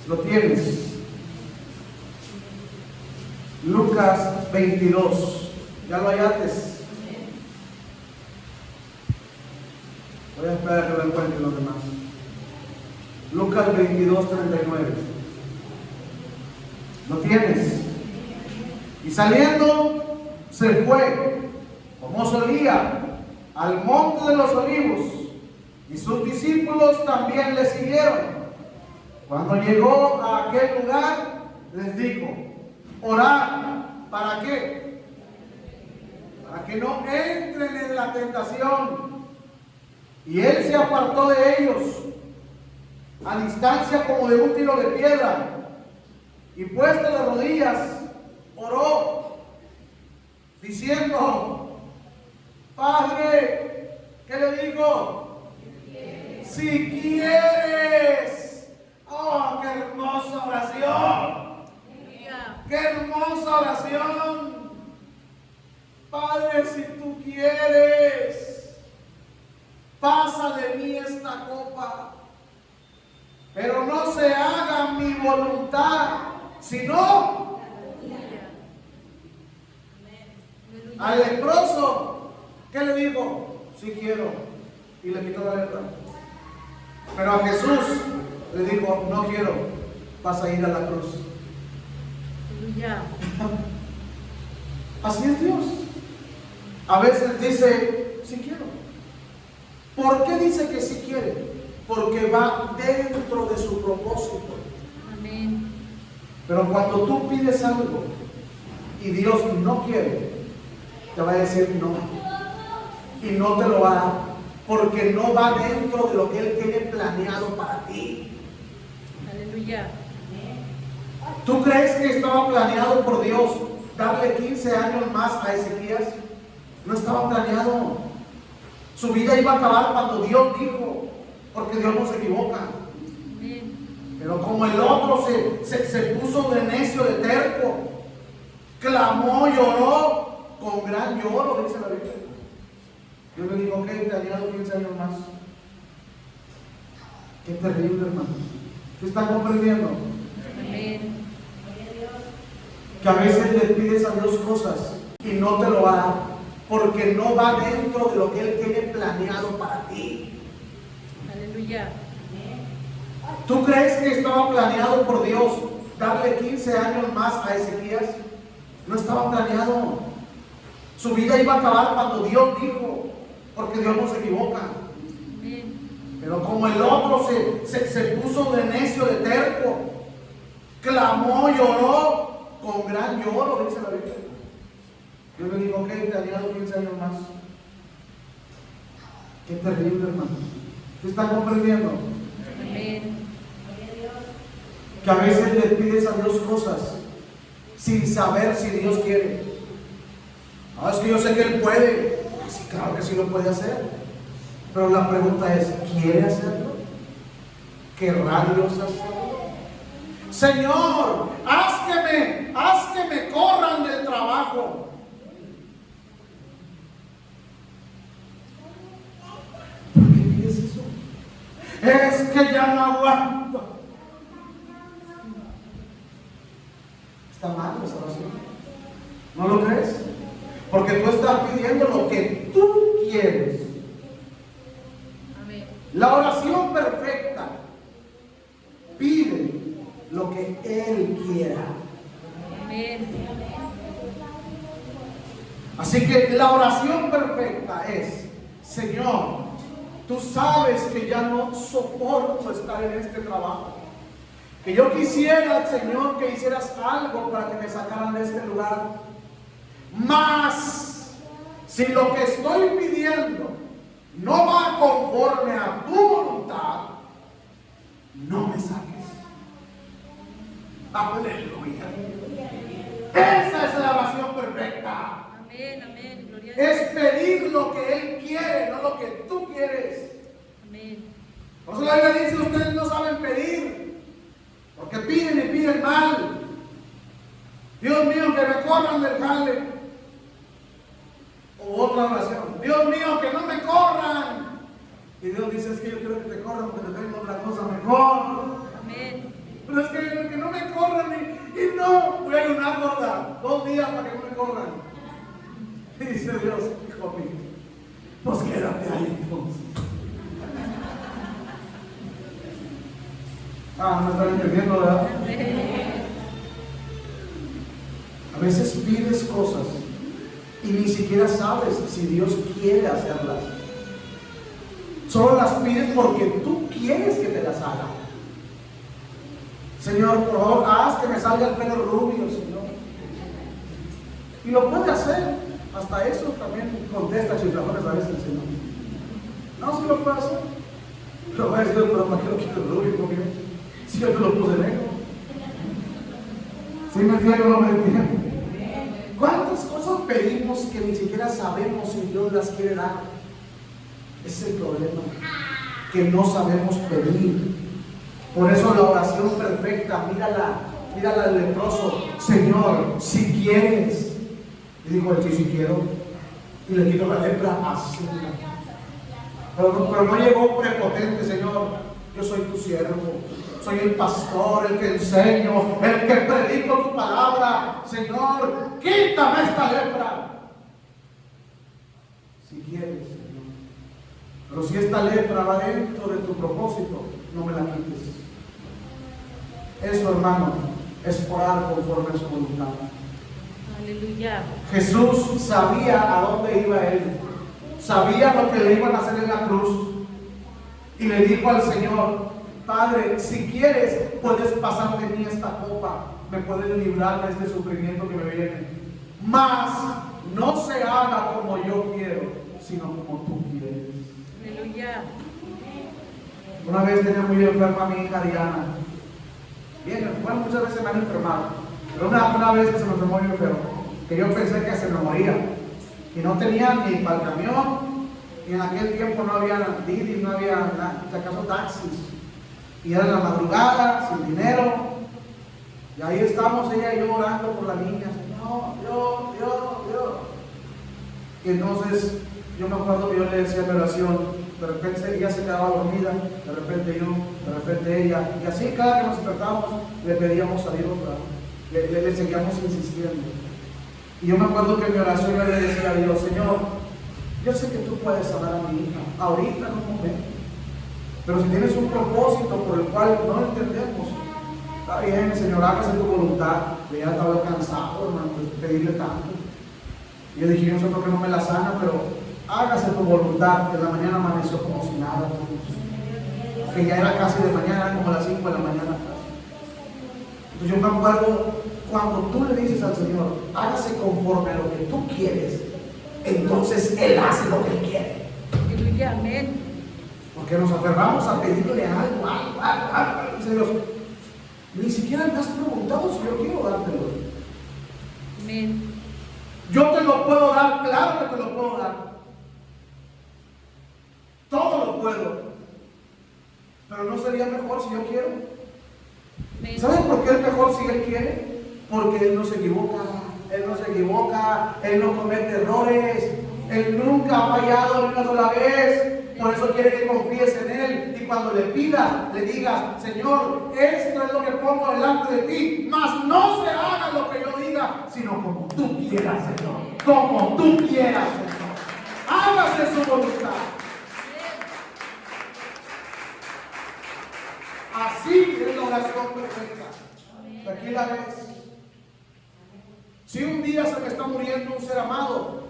¿Lo tienes? Lucas 22. ¿Ya lo hallaste? Voy a esperar a que lo encuentren los demás. Lucas 22, 39. ¿Lo tienes? Y saliendo, se fue, como solía, al monte de los olivos, y sus discípulos también le siguieron. Cuando llegó a aquel lugar, les dijo: orad. ¿Para qué? Para que no entren en la tentación. Y él se apartó de ellos a distancia como de un tiro de piedra, y puesto de rodillas, oró, diciendo: Padre, ¿qué le digo? Si quieres. ¡Oh, qué hermosa oración! ¡Qué hermosa oración! Padre, si tú quieres, pasa de mí esta copa, pero no se haga mi voluntad, sino al leproso, ¿qué le dijo? Sí quiero, y le quitó la lepra. Pero a Jesús le dijo, no quiero, vas a ir a la cruz. Así es Dios. A veces dice, sí quiero. ¿Por qué dice que sí quiere? Porque va dentro de su propósito. Amén. Pero cuando tú pides algo y Dios no quiere, te va a decir no. Y no te lo va a dar, porque no va dentro de lo que Él tiene planeado para ti. Aleluya. ¿Tú crees que estaba planeado por Dios darle 15 años más a Ezequías? No estaba planeado. Su vida iba a acabar cuando Dios dijo, porque Dios no se equivoca. Amén. Pero como el otro se puso de necio, de terco, clamó, lloró, con gran lloro, dice la Biblia. Dios le dijo, ok, te añado 15 años más. Qué terrible, hermano. ¿Usted está comprendiendo? Amén. Que a veces le pides a Dios cosas y no te lo va a dar, porque no va dentro de lo que Él tiene planeado para ti. Aleluya. ¿Tú crees que estaba planeado por Dios darle 15 años más a Ezequías? No estaba planeado. Su vida iba a acabar cuando Dios dijo, porque Dios no se equivoca. Amén. Pero como el otro se puso de necio, de terco, clamó, lloró, con gran lloro, dice la Biblia. Yo le digo, ok, te añado 15 años más. Qué terrible, hermano. ¿Usted está comprendiendo? Amén. Que a veces le pides a Dios cosas sin saber si Dios quiere. No, es que yo sé que Él puede. Sí, claro que sí lo puede hacer. Pero la pregunta es, ¿quiere hacerlo? ¿Querrá Dios hacerlo? Señor, haz que me corran del trabajo. ¿Por qué pides eso? Es que ya no aguanto. Está mal esa oración. ¿No lo crees? Porque tú estás pidiendo lo que tú quieres. Amén. La oración perfecta pide lo que Él quiera. Amén. Así que la oración perfecta es, Señor, tú sabes que ya no soporto estar en este trabajo. Que yo quisiera, Señor, que hicieras algo para que me sacaran de este lugar. Mas, si lo que estoy pidiendo no va conforme a tu voluntad, no me saques. Aleluya. Esa es la oración perfecta. Amén. Amén. Gloria a Dios. Es pedir lo que Él quiere, no lo que tú quieres. Amén. Por eso la Biblia dice, ustedes no saben pedir, porque piden y piden mal. Dios mío, que me corran del jale. O otra oración, Dios mío, que no me corran. Y Dios dice, es que yo quiero que te corran porque te tengo otra cosa mejor. Amén. Pero es que no me corran y no, voy a ayunar, gorda, 2 días para que no me corran. Y dice Dios, hijo mío, pues quédate ahí entonces. No me están entendiendo, ¿verdad? A veces pides cosas y ni siquiera sabes si Dios quiere hacerlas. Solo las pides porque tú quieres que te las haga. Señor, por favor, haz que me salga el pelo rubio, Señor. Y lo puede hacer. Hasta eso también contesta chiflajones a veces el Señor. No, si lo puede hacer. Pero va a decir, pero ¿para qué lo quiero rubio conmigo? Si yo te lo puse negro. ¿Sí me entiende o no me entiende? ¿Cuántas cosas pedimos que ni siquiera sabemos si Dios las quiere dar? Ese es el problema, que no sabemos pedir. Por eso la oración perfecta, mírala mira al leproso, Señor, si quieres. Y dijo él, sí quiero. Y le quitó la lepra así. Pero no llegó prepotente, Señor, yo soy tu siervo, soy el pastor, el que enseño, el que predico tu palabra. Señor, quítame esta lepra. Si quieres, Señor. Pero si esta lepra va dentro de tu propósito, no me la quites. Eso, hermano, es orar conforme a su voluntad. Aleluya. Jesús sabía a dónde iba él. Sabía lo que le iban a hacer en la cruz. Y le dijo al Señor, Padre, si quieres, puedes pasar de mí esta copa. Me puedes librar de este sufrimiento que me viene. Mas no se haga como yo quiero, sino como tú quieres. Aleluya. Una vez tenía muy enferma a mi hija Diana. Bien, bueno, muchas veces me han enfermado. Pero una vez que se me enfermó yo enfermo, que yo pensé que se me moría. Y no tenía ni para el camión, y en aquel tiempo no había Didi, no había nada, si acaso taxis. Y era en la madrugada, sin dinero. Y ahí estamos ella y yo orando por la niña. Señor, Dios. Y entonces yo me acuerdo que yo le decía mi oración. De repente ella se quedaba dormida, de repente yo, de repente ella. Y así cada que nos despertábamos le pedíamos a Dios, le seguíamos insistiendo. Y yo me acuerdo que en mi oración yo le decía a Dios, Señor, yo sé que tú puedes sanar a mi hija, ahorita en un momento. Pero si tienes un propósito por el cual no entendemos, está bien, Señor, hágase tu voluntad. Yo ya estaba cansado, hermano, de pedirle tanto. Y yo dije, yo no sé por qué no me la sana, pero hágase tu voluntad. Que en la mañana amaneció como si nada. Que ya era casi de mañana, como las 5 de la mañana. Entonces yo me acuerdo, cuando tú le dices al Señor, hágase conforme a lo que tú quieres, entonces Él hace lo que Él quiere. Aleluya, amén. Porque nos aferramos a pedirle algo. Dice Dios, ni siquiera me has preguntado si yo quiero dártelo. Amén. Yo te lo puedo dar, claro que te lo puedo dar. Todo lo puedo. Pero no sería mejor si yo quiero. Amén. ¿Saben por qué es mejor si Él quiere? Porque Él no se equivoca. Él no comete errores. Él nunca ha fallado ni una sola vez. Por eso quiere que confíes en Él. Y cuando le pidas, le digas, Señor, esto es lo que pongo delante de ti. Mas no se haga lo que yo diga, sino como tú quieras, Señor. Como tú quieras, Señor. Hágase su voluntad. Así es la oración perfecta. Aquí la ves. Si un día se me está muriendo un ser amado,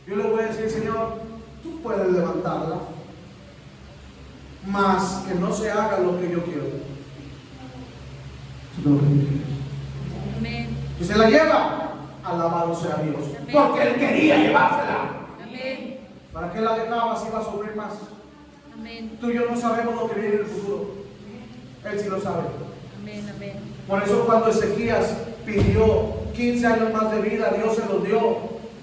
yo le voy a decir, Señor, tú puedes levantarla, mas que no se haga lo que yo quiero, sino lo que tú quieres. Amén. Si se la lleva, alabado sea Dios, porque Él quería llevársela. Amén. ¿Para qué la dejaba si iba a sufrir más? Amén. Tú y yo no sabemos lo que viene en el futuro. Él sí lo sabe. Amén. Amén. Por eso cuando Ezequías pidió 15 años más de vida, Dios se los dio,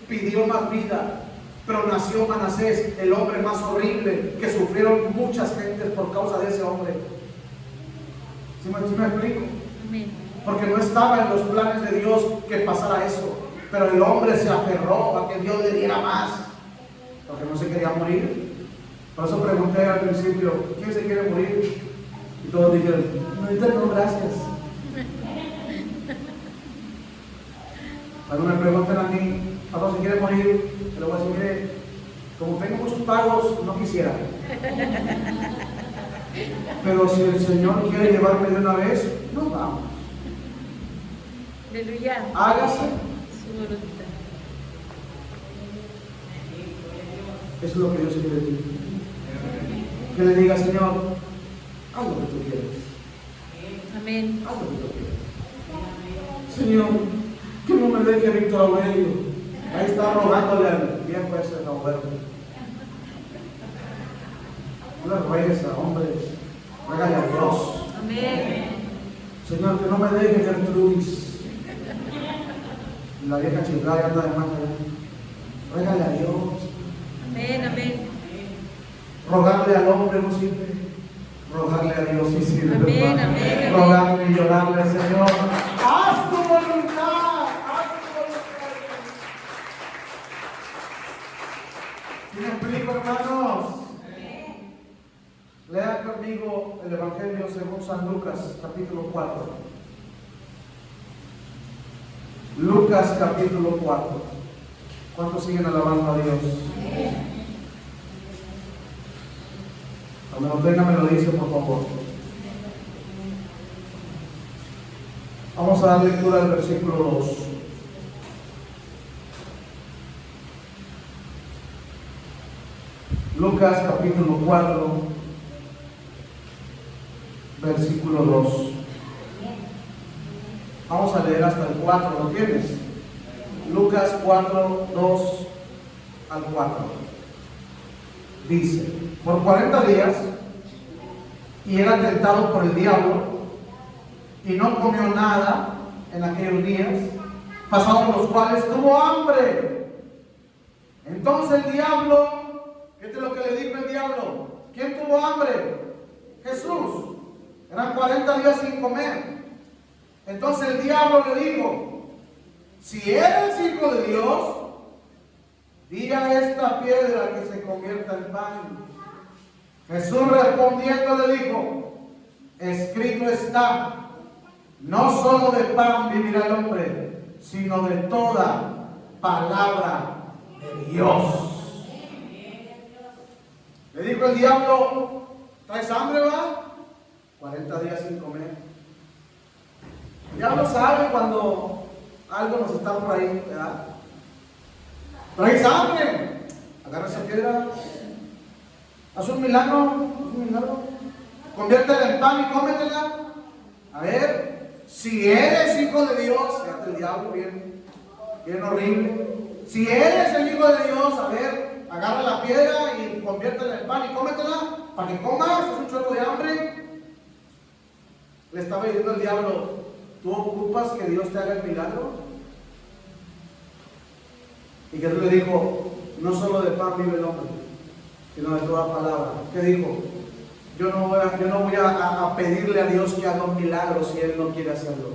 pidió más vida. Pero nació Manasés, el hombre más horrible, que sufrieron muchas gentes por causa de ese hombre. ¿Sí me explico? Amén. Porque no estaba en los planes de Dios que pasara eso. Pero el hombre se aferró a que Dios le diera más, porque no se quería morir. Por eso pregunté al principio, ¿quién se quiere morir? Y todos dijeron, no, gracias. Cuando me preguntan a mí, ¿a se quiere morir? Te lo voy a decir, mire, como tengo muchos pagos, no quisiera. Pero si el Señor quiere llevarme de una vez, no vamos. Aleluya. Hágase. Su voluntad. Eso es lo que Dios quiere de ti. Que le diga, Señor, haz lo que tú quieres. Amén. Haz lo que tú quieres. Señor, que no me deje Víctor Aurelio. Ahí está rogándole al viejo ese Roberto. No le ruegues a hombres, ruégale a Dios. Amén. Señor, que no me deje Gertrudis. La vieja chiflada anda de más allá. Ruégale a Dios. Amén. Amén. Rogarle al hombre no sirve. Rogarle a Dios sí sirve. Amén, hermano. amén, amén. Rogarle y llorarle, Señor. el Evangelio según San Lucas, capítulo 4. Lucas, capítulo 4. ¿Cuántos siguen alabando a Dios? Cuando lo tenga me lo dice, por favor. Vamos a dar lectura al versículo 2. Lucas capítulo 4, versículo 2. Vamos a leer hasta el 4, ¿lo tienes? Lucas 4, 2 al 4. Dice: por 40 días, y era tentado por el diablo, y no comió nada en aquellos días, pasados los cuales tuvo hambre. Entonces el diablo, esto es lo que le dijo el diablo: ¿quién tuvo hambre? Jesús. Eran 40 días sin comer. Entonces el diablo le dijo: si eres hijo de Dios, di a esta piedra que se convierta en pan. Jesús respondiendo le dijo: escrito está, no solo de pan vivirá el hombre, sino de toda palabra de Dios. Le dijo el diablo: ¿traes hambre, va? 40 días sin comer. El diablo sabe cuando algo nos está por ahí, ¿verdad? ¿Traes hambre? Agarra esa piedra, haz un milagro, conviértela en pan y cómetela. A ver, si eres hijo de Dios, fíjate el diablo bien horrible. Si eres el hijo de Dios, a ver, agarra la piedra y conviértela en pan y cómetela para que comas, es un chorro de hambre. Le estaba diciendo el diablo: ¿tú ocupas que Dios te haga el milagro? Y Jesús le dijo: no solo de pan vive el hombre, sino de toda palabra. ¿Qué dijo? Yo no voy a pedirle a Dios que haga un milagro si Él no quiere hacerlo.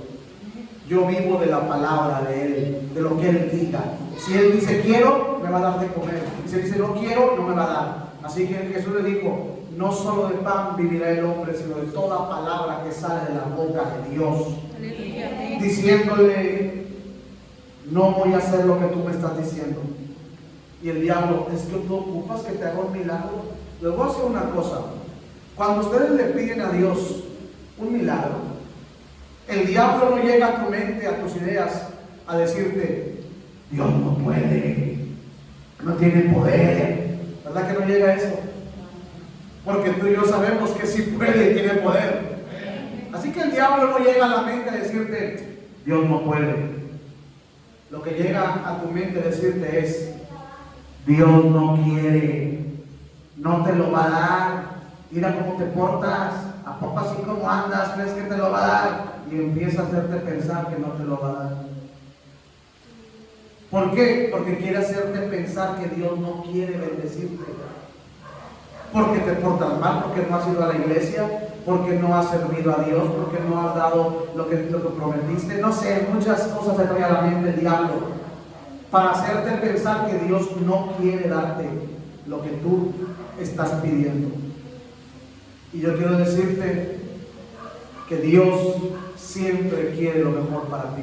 Yo vivo de la palabra de Él, de lo que Él diga. Si Él dice quiero, me va a dar de comer. Si Él dice no quiero, no me va a dar. Así que Jesús le dijo: no solo de pan vivirá el hombre, sino de toda palabra que sale de la boca de Dios. Aleluya. Diciéndole: no voy a hacer lo que tú me estás diciendo. Y el diablo: es que tú ocupas que te haga un milagro. Les voy a decir una cosa: cuando ustedes le piden a Dios un milagro, el diablo no llega a tu mente, a tus ideas, a decirte: Dios no puede, no tiene poder. ¿Verdad que no llega a eso? Porque tú y yo sabemos que sí puede y tiene poder. Así que el diablo no llega a la mente a decirte: Dios no puede. Lo que llega a tu mente a decirte es: Dios no quiere, no te lo va a dar. Mira cómo te portas, ¿a poco así como andas crees que te lo va a dar? Y empieza a hacerte pensar que no te lo va a dar. ¿Por qué? Porque quiere hacerte pensar que Dios no quiere bendecirte. Porque te portas mal, porque no has ido a la iglesia, porque no has servido a Dios, porque no has dado lo que prometiste. No sé, muchas cosas se trae a la mente el diablo para hacerte pensar que Dios no quiere darte lo que tú estás pidiendo. Y yo quiero decirte que Dios siempre quiere lo mejor para ti.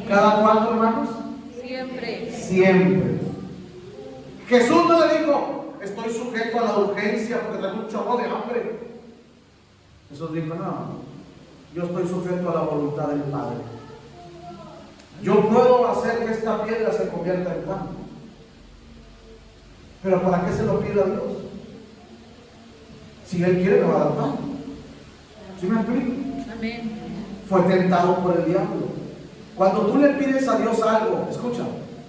¿Cada cuánto, hermanos? Siempre. Siempre. Jesús no le dijo: estoy sujeto a la urgencia porque tengo un chorro de hambre. Jesús dijo: no, yo estoy sujeto a la voluntad del Padre. Yo puedo hacer que esta piedra se convierta en pan. Pero ¿para qué se lo pido a Dios? Si Él quiere, me va a dar pan. ¿Sí me explico? Amén. Fue tentado por el diablo. Cuando tú le pides a Dios algo, escucha,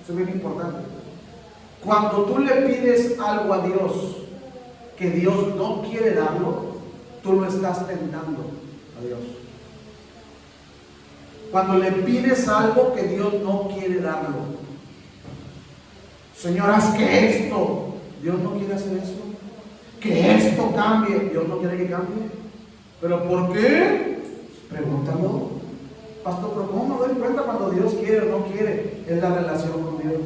eso es bien importante. Cuando tú le pides algo a Dios que Dios no quiere darlo, tú lo estás tentando a Dios. Cuando le pides algo que Dios no quiere darlo, Señor, haz que esto, Dios no quiere hacer eso. Que esto cambie, Dios no quiere que cambie. ¿Pero por qué? Pregúntalo. Pastor, pero ¿cómo me doy cuenta cuando Dios quiere o no quiere? Es la relación con Dios.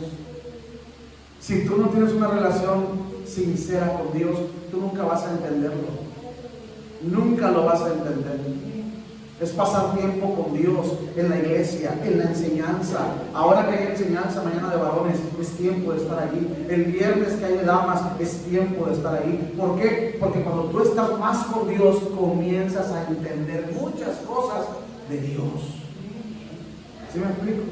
Si tú no tienes una relación sincera con Dios, tú nunca vas a entenderlo. nunca lo vas a entender. Es pasar tiempo con Dios en la iglesia, en la enseñanza. Ahora que hay enseñanza mañana de varones, es tiempo de estar allí. El viernes que hay de damas, es tiempo de estar ahí. ¿Por qué? Porque cuando tú estás más con Dios, comienzas a entender muchas cosas de Dios. ¿Sí me explico?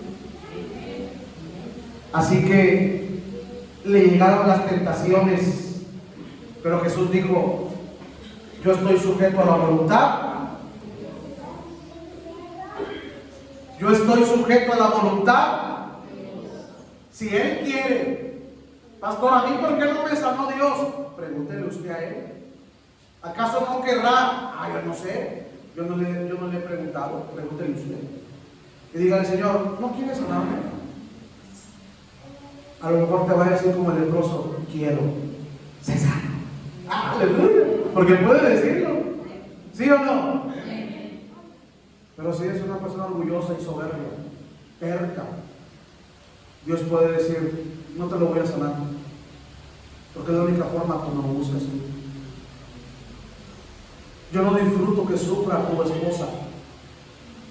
Así que le llegaron las tentaciones, pero Jesús dijo: yo estoy sujeto a la voluntad. Yo estoy sujeto a la voluntad. Si Él quiere. Pastor, ¿a mí por qué no me sanó Dios? Pregúntele usted a Él. ¿Acaso no querrá? Yo no sé. Yo no le he preguntado. Pregúntele usted. Y dígale: Señor, ¿no quieres sanarme? A lo mejor te va a decir como el leproso: quiero. Se sana. Aleluya. Porque puede decirlo. ¿Sí o no? Pero si es una persona orgullosa y soberbia, terca, Dios puede decir: no te lo voy a sanar, porque es la única forma como lo buscas. Yo no disfruto que sufra tu esposa,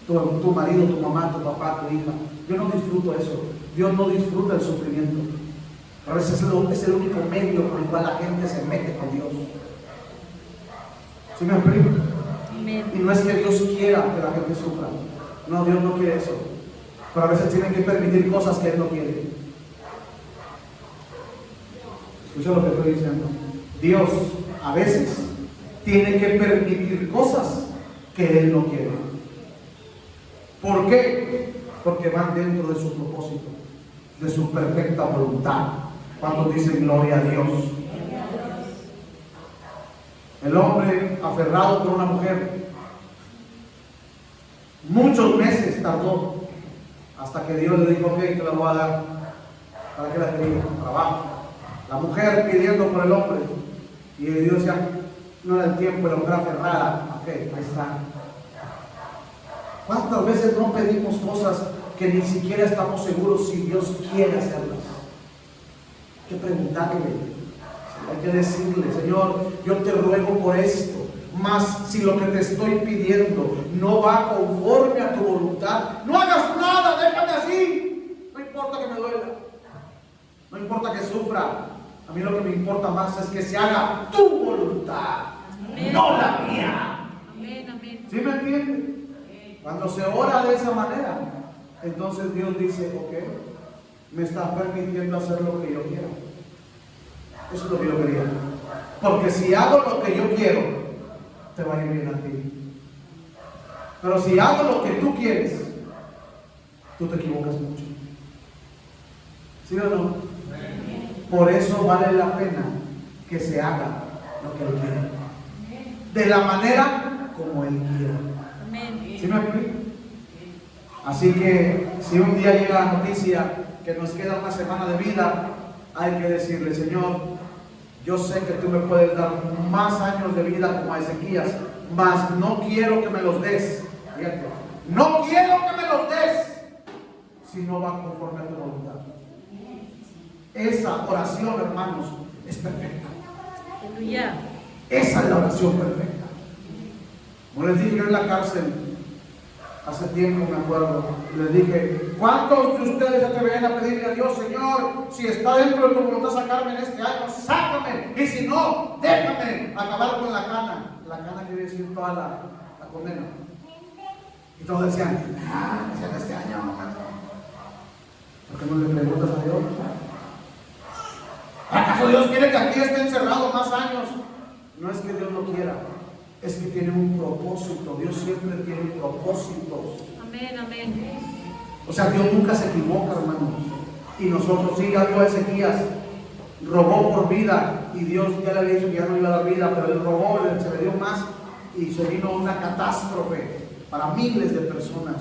tu marido, tu mamá, tu papá, tu hija. Yo no disfruto eso. Dios no disfruta el sufrimiento. A veces es el único medio por el cual la gente se mete con Dios. ¿Sí me explico? Y no es que Dios quiera que la gente sufra. No, Dios no quiere eso. Pero a veces tienen que permitir cosas que Él no quiere. Escucha lo que estoy diciendo. Dios a veces tiene que permitir cosas que Él no quiere. ¿Por qué? Porque van dentro de su propósito, de su perfecta voluntad. Cuando dicen gloria a Dios. El hombre aferrado por una mujer, muchos meses tardó hasta que Dios le dijo: ok, te la voy a dar. ¿Para qué la quería? Trabajo. La mujer pidiendo por el hombre, y Dios decía: no era el tiempo. Y la mujer aferrada: ok, ahí está. ¿Cuántas veces no pedimos cosas que ni siquiera estamos seguros si Dios quiere hacerlas? Hay que preguntarle. Hay que decirle: Señor, yo te ruego por esto, mas si lo que te estoy pidiendo no va conforme a tu voluntad, no hagas nada, déjame así. No importa que me duela, no importa que sufra. A mí lo que me importa más es que se haga tu voluntad, amén, no la mía. Amén, amén. ¿Sí me entiende? Cuando se ora de esa manera, entonces Dios dice: ok, me estás permitiendo hacer lo que yo quiero. Eso es lo que yo quería. Porque si hago lo que yo quiero, te va a ir bien a ti. Pero si hago lo que tú quieres, tú te equivocas mucho. ¿Sí o no? Por eso vale la pena que se haga lo que Él quiere. De la manera como Él quiera. ¿Sí me explico? Así que si un día llega la noticia que nos queda una semana de vida, hay que decirle: Señor, yo sé que tú me puedes dar más años de vida como a Ezequías, mas no quiero que me los des. Fíjate, no quiero que me los des si no va conforme a tu voluntad. Esa oración, hermanos, es perfecta. Aleluya. Esa es la oración perfecta. Como les dije yo en la cárcel, hace tiempo me acuerdo, les dije: ¿cuántos de ustedes ya te venían a pedirle a Dios: Señor, si está dentro de tu voluntad sacarme en este año, sácame, y si no, déjame acabar con la cana? La cana quiere decir toda la condena. Y todos decían: es en este año, hermano. ¿Por qué no le preguntas a Dios? ¿Acaso Dios quiere que aquí esté encerrado más años? No es que Dios no quiera, es que tiene un propósito. Dios siempre tiene propósitos. Amén, amén. O sea, Dios nunca se equivoca, hermanos. Y nosotros, sí, ya vio a Ezequías, robó por vida, y Dios ya le había dicho que ya no iba a dar vida, pero él robó, se le dio más, y se vino una catástrofe para miles de personas.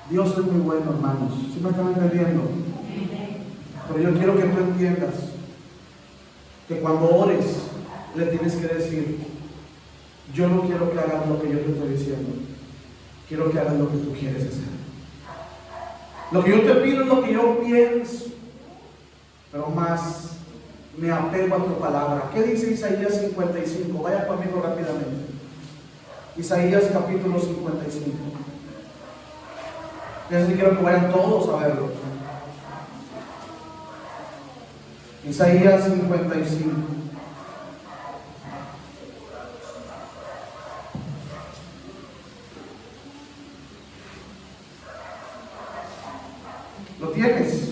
Dios es muy bueno, hermanos. ¿Sí me están entendiendo? Pero yo quiero que tú entiendas que cuando ores, le tienes que decir: yo no quiero que hagas lo que yo te estoy diciendo, quiero que hagas lo que tú quieres hacer. Lo que yo te pido es lo que yo pienso, pero más Me apego a tu palabra. ¿Qué dice Isaías 55? Vaya conmigo rápidamente. Isaías capítulo 55. Yo sí quiero que vayan todos a verlo. Isaías 55. ¿Lo tienes?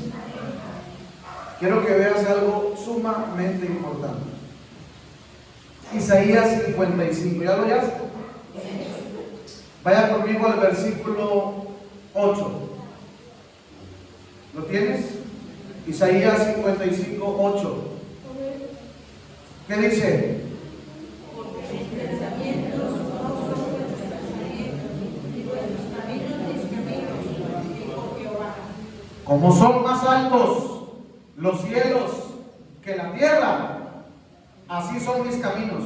Quiero que veas algo sumamente importante. Isaías 55. ¿Ya lo hallaste? Vaya conmigo al versículo 8. ¿Lo tienes? Isaías 55, 8. ¿Qué dice? Como son más altos los cielos que la tierra, así son mis caminos,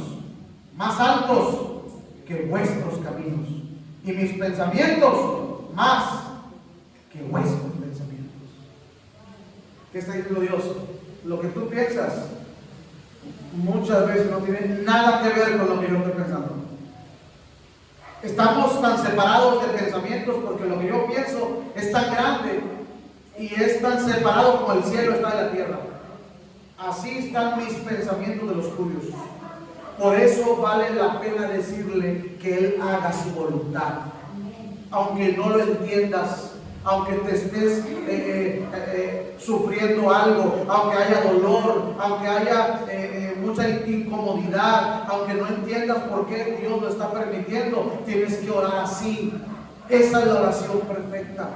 más altos que vuestros caminos, y mis pensamientos más que vuestros pensamientos. ¿Qué está diciendo Dios? Lo que tú piensas muchas veces no tiene nada que ver con lo que yo estoy pensando. Estamos tan separados de pensamientos porque lo que yo pienso es tan grande y es tan separado como el cielo está de la tierra. Así están mis pensamientos de los tuyos. Por eso vale la pena decirle que Él haga su voluntad. Aunque no lo entiendas, aunque te estés sufriendo algo, aunque haya dolor, aunque haya mucha incomodidad, aunque no entiendas por qué Dios lo está permitiendo, tienes que orar así. Esa es la oración perfecta.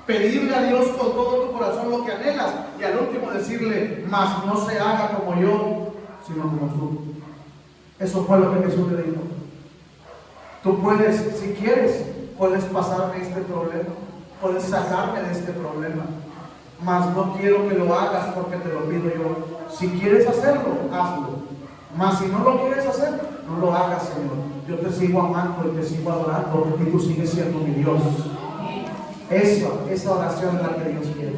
Pedirle a Dios con todo tu corazón lo que anhelas y al último decirle, mas no se haga como yo, sino como tú. Eso fue lo que Jesús le dijo. Tú puedes, si quieres, puedes pasarme este problema, puedes sacarme de este problema, mas no quiero que lo hagas porque te lo pido yo. Si quieres hacerlo, hazlo, mas si no lo quieres hacer, no lo hagas, Señor. Yo te sigo amando y te sigo adorando y tú sigues siendo mi Dios. Esa oración es la que Dios quiere.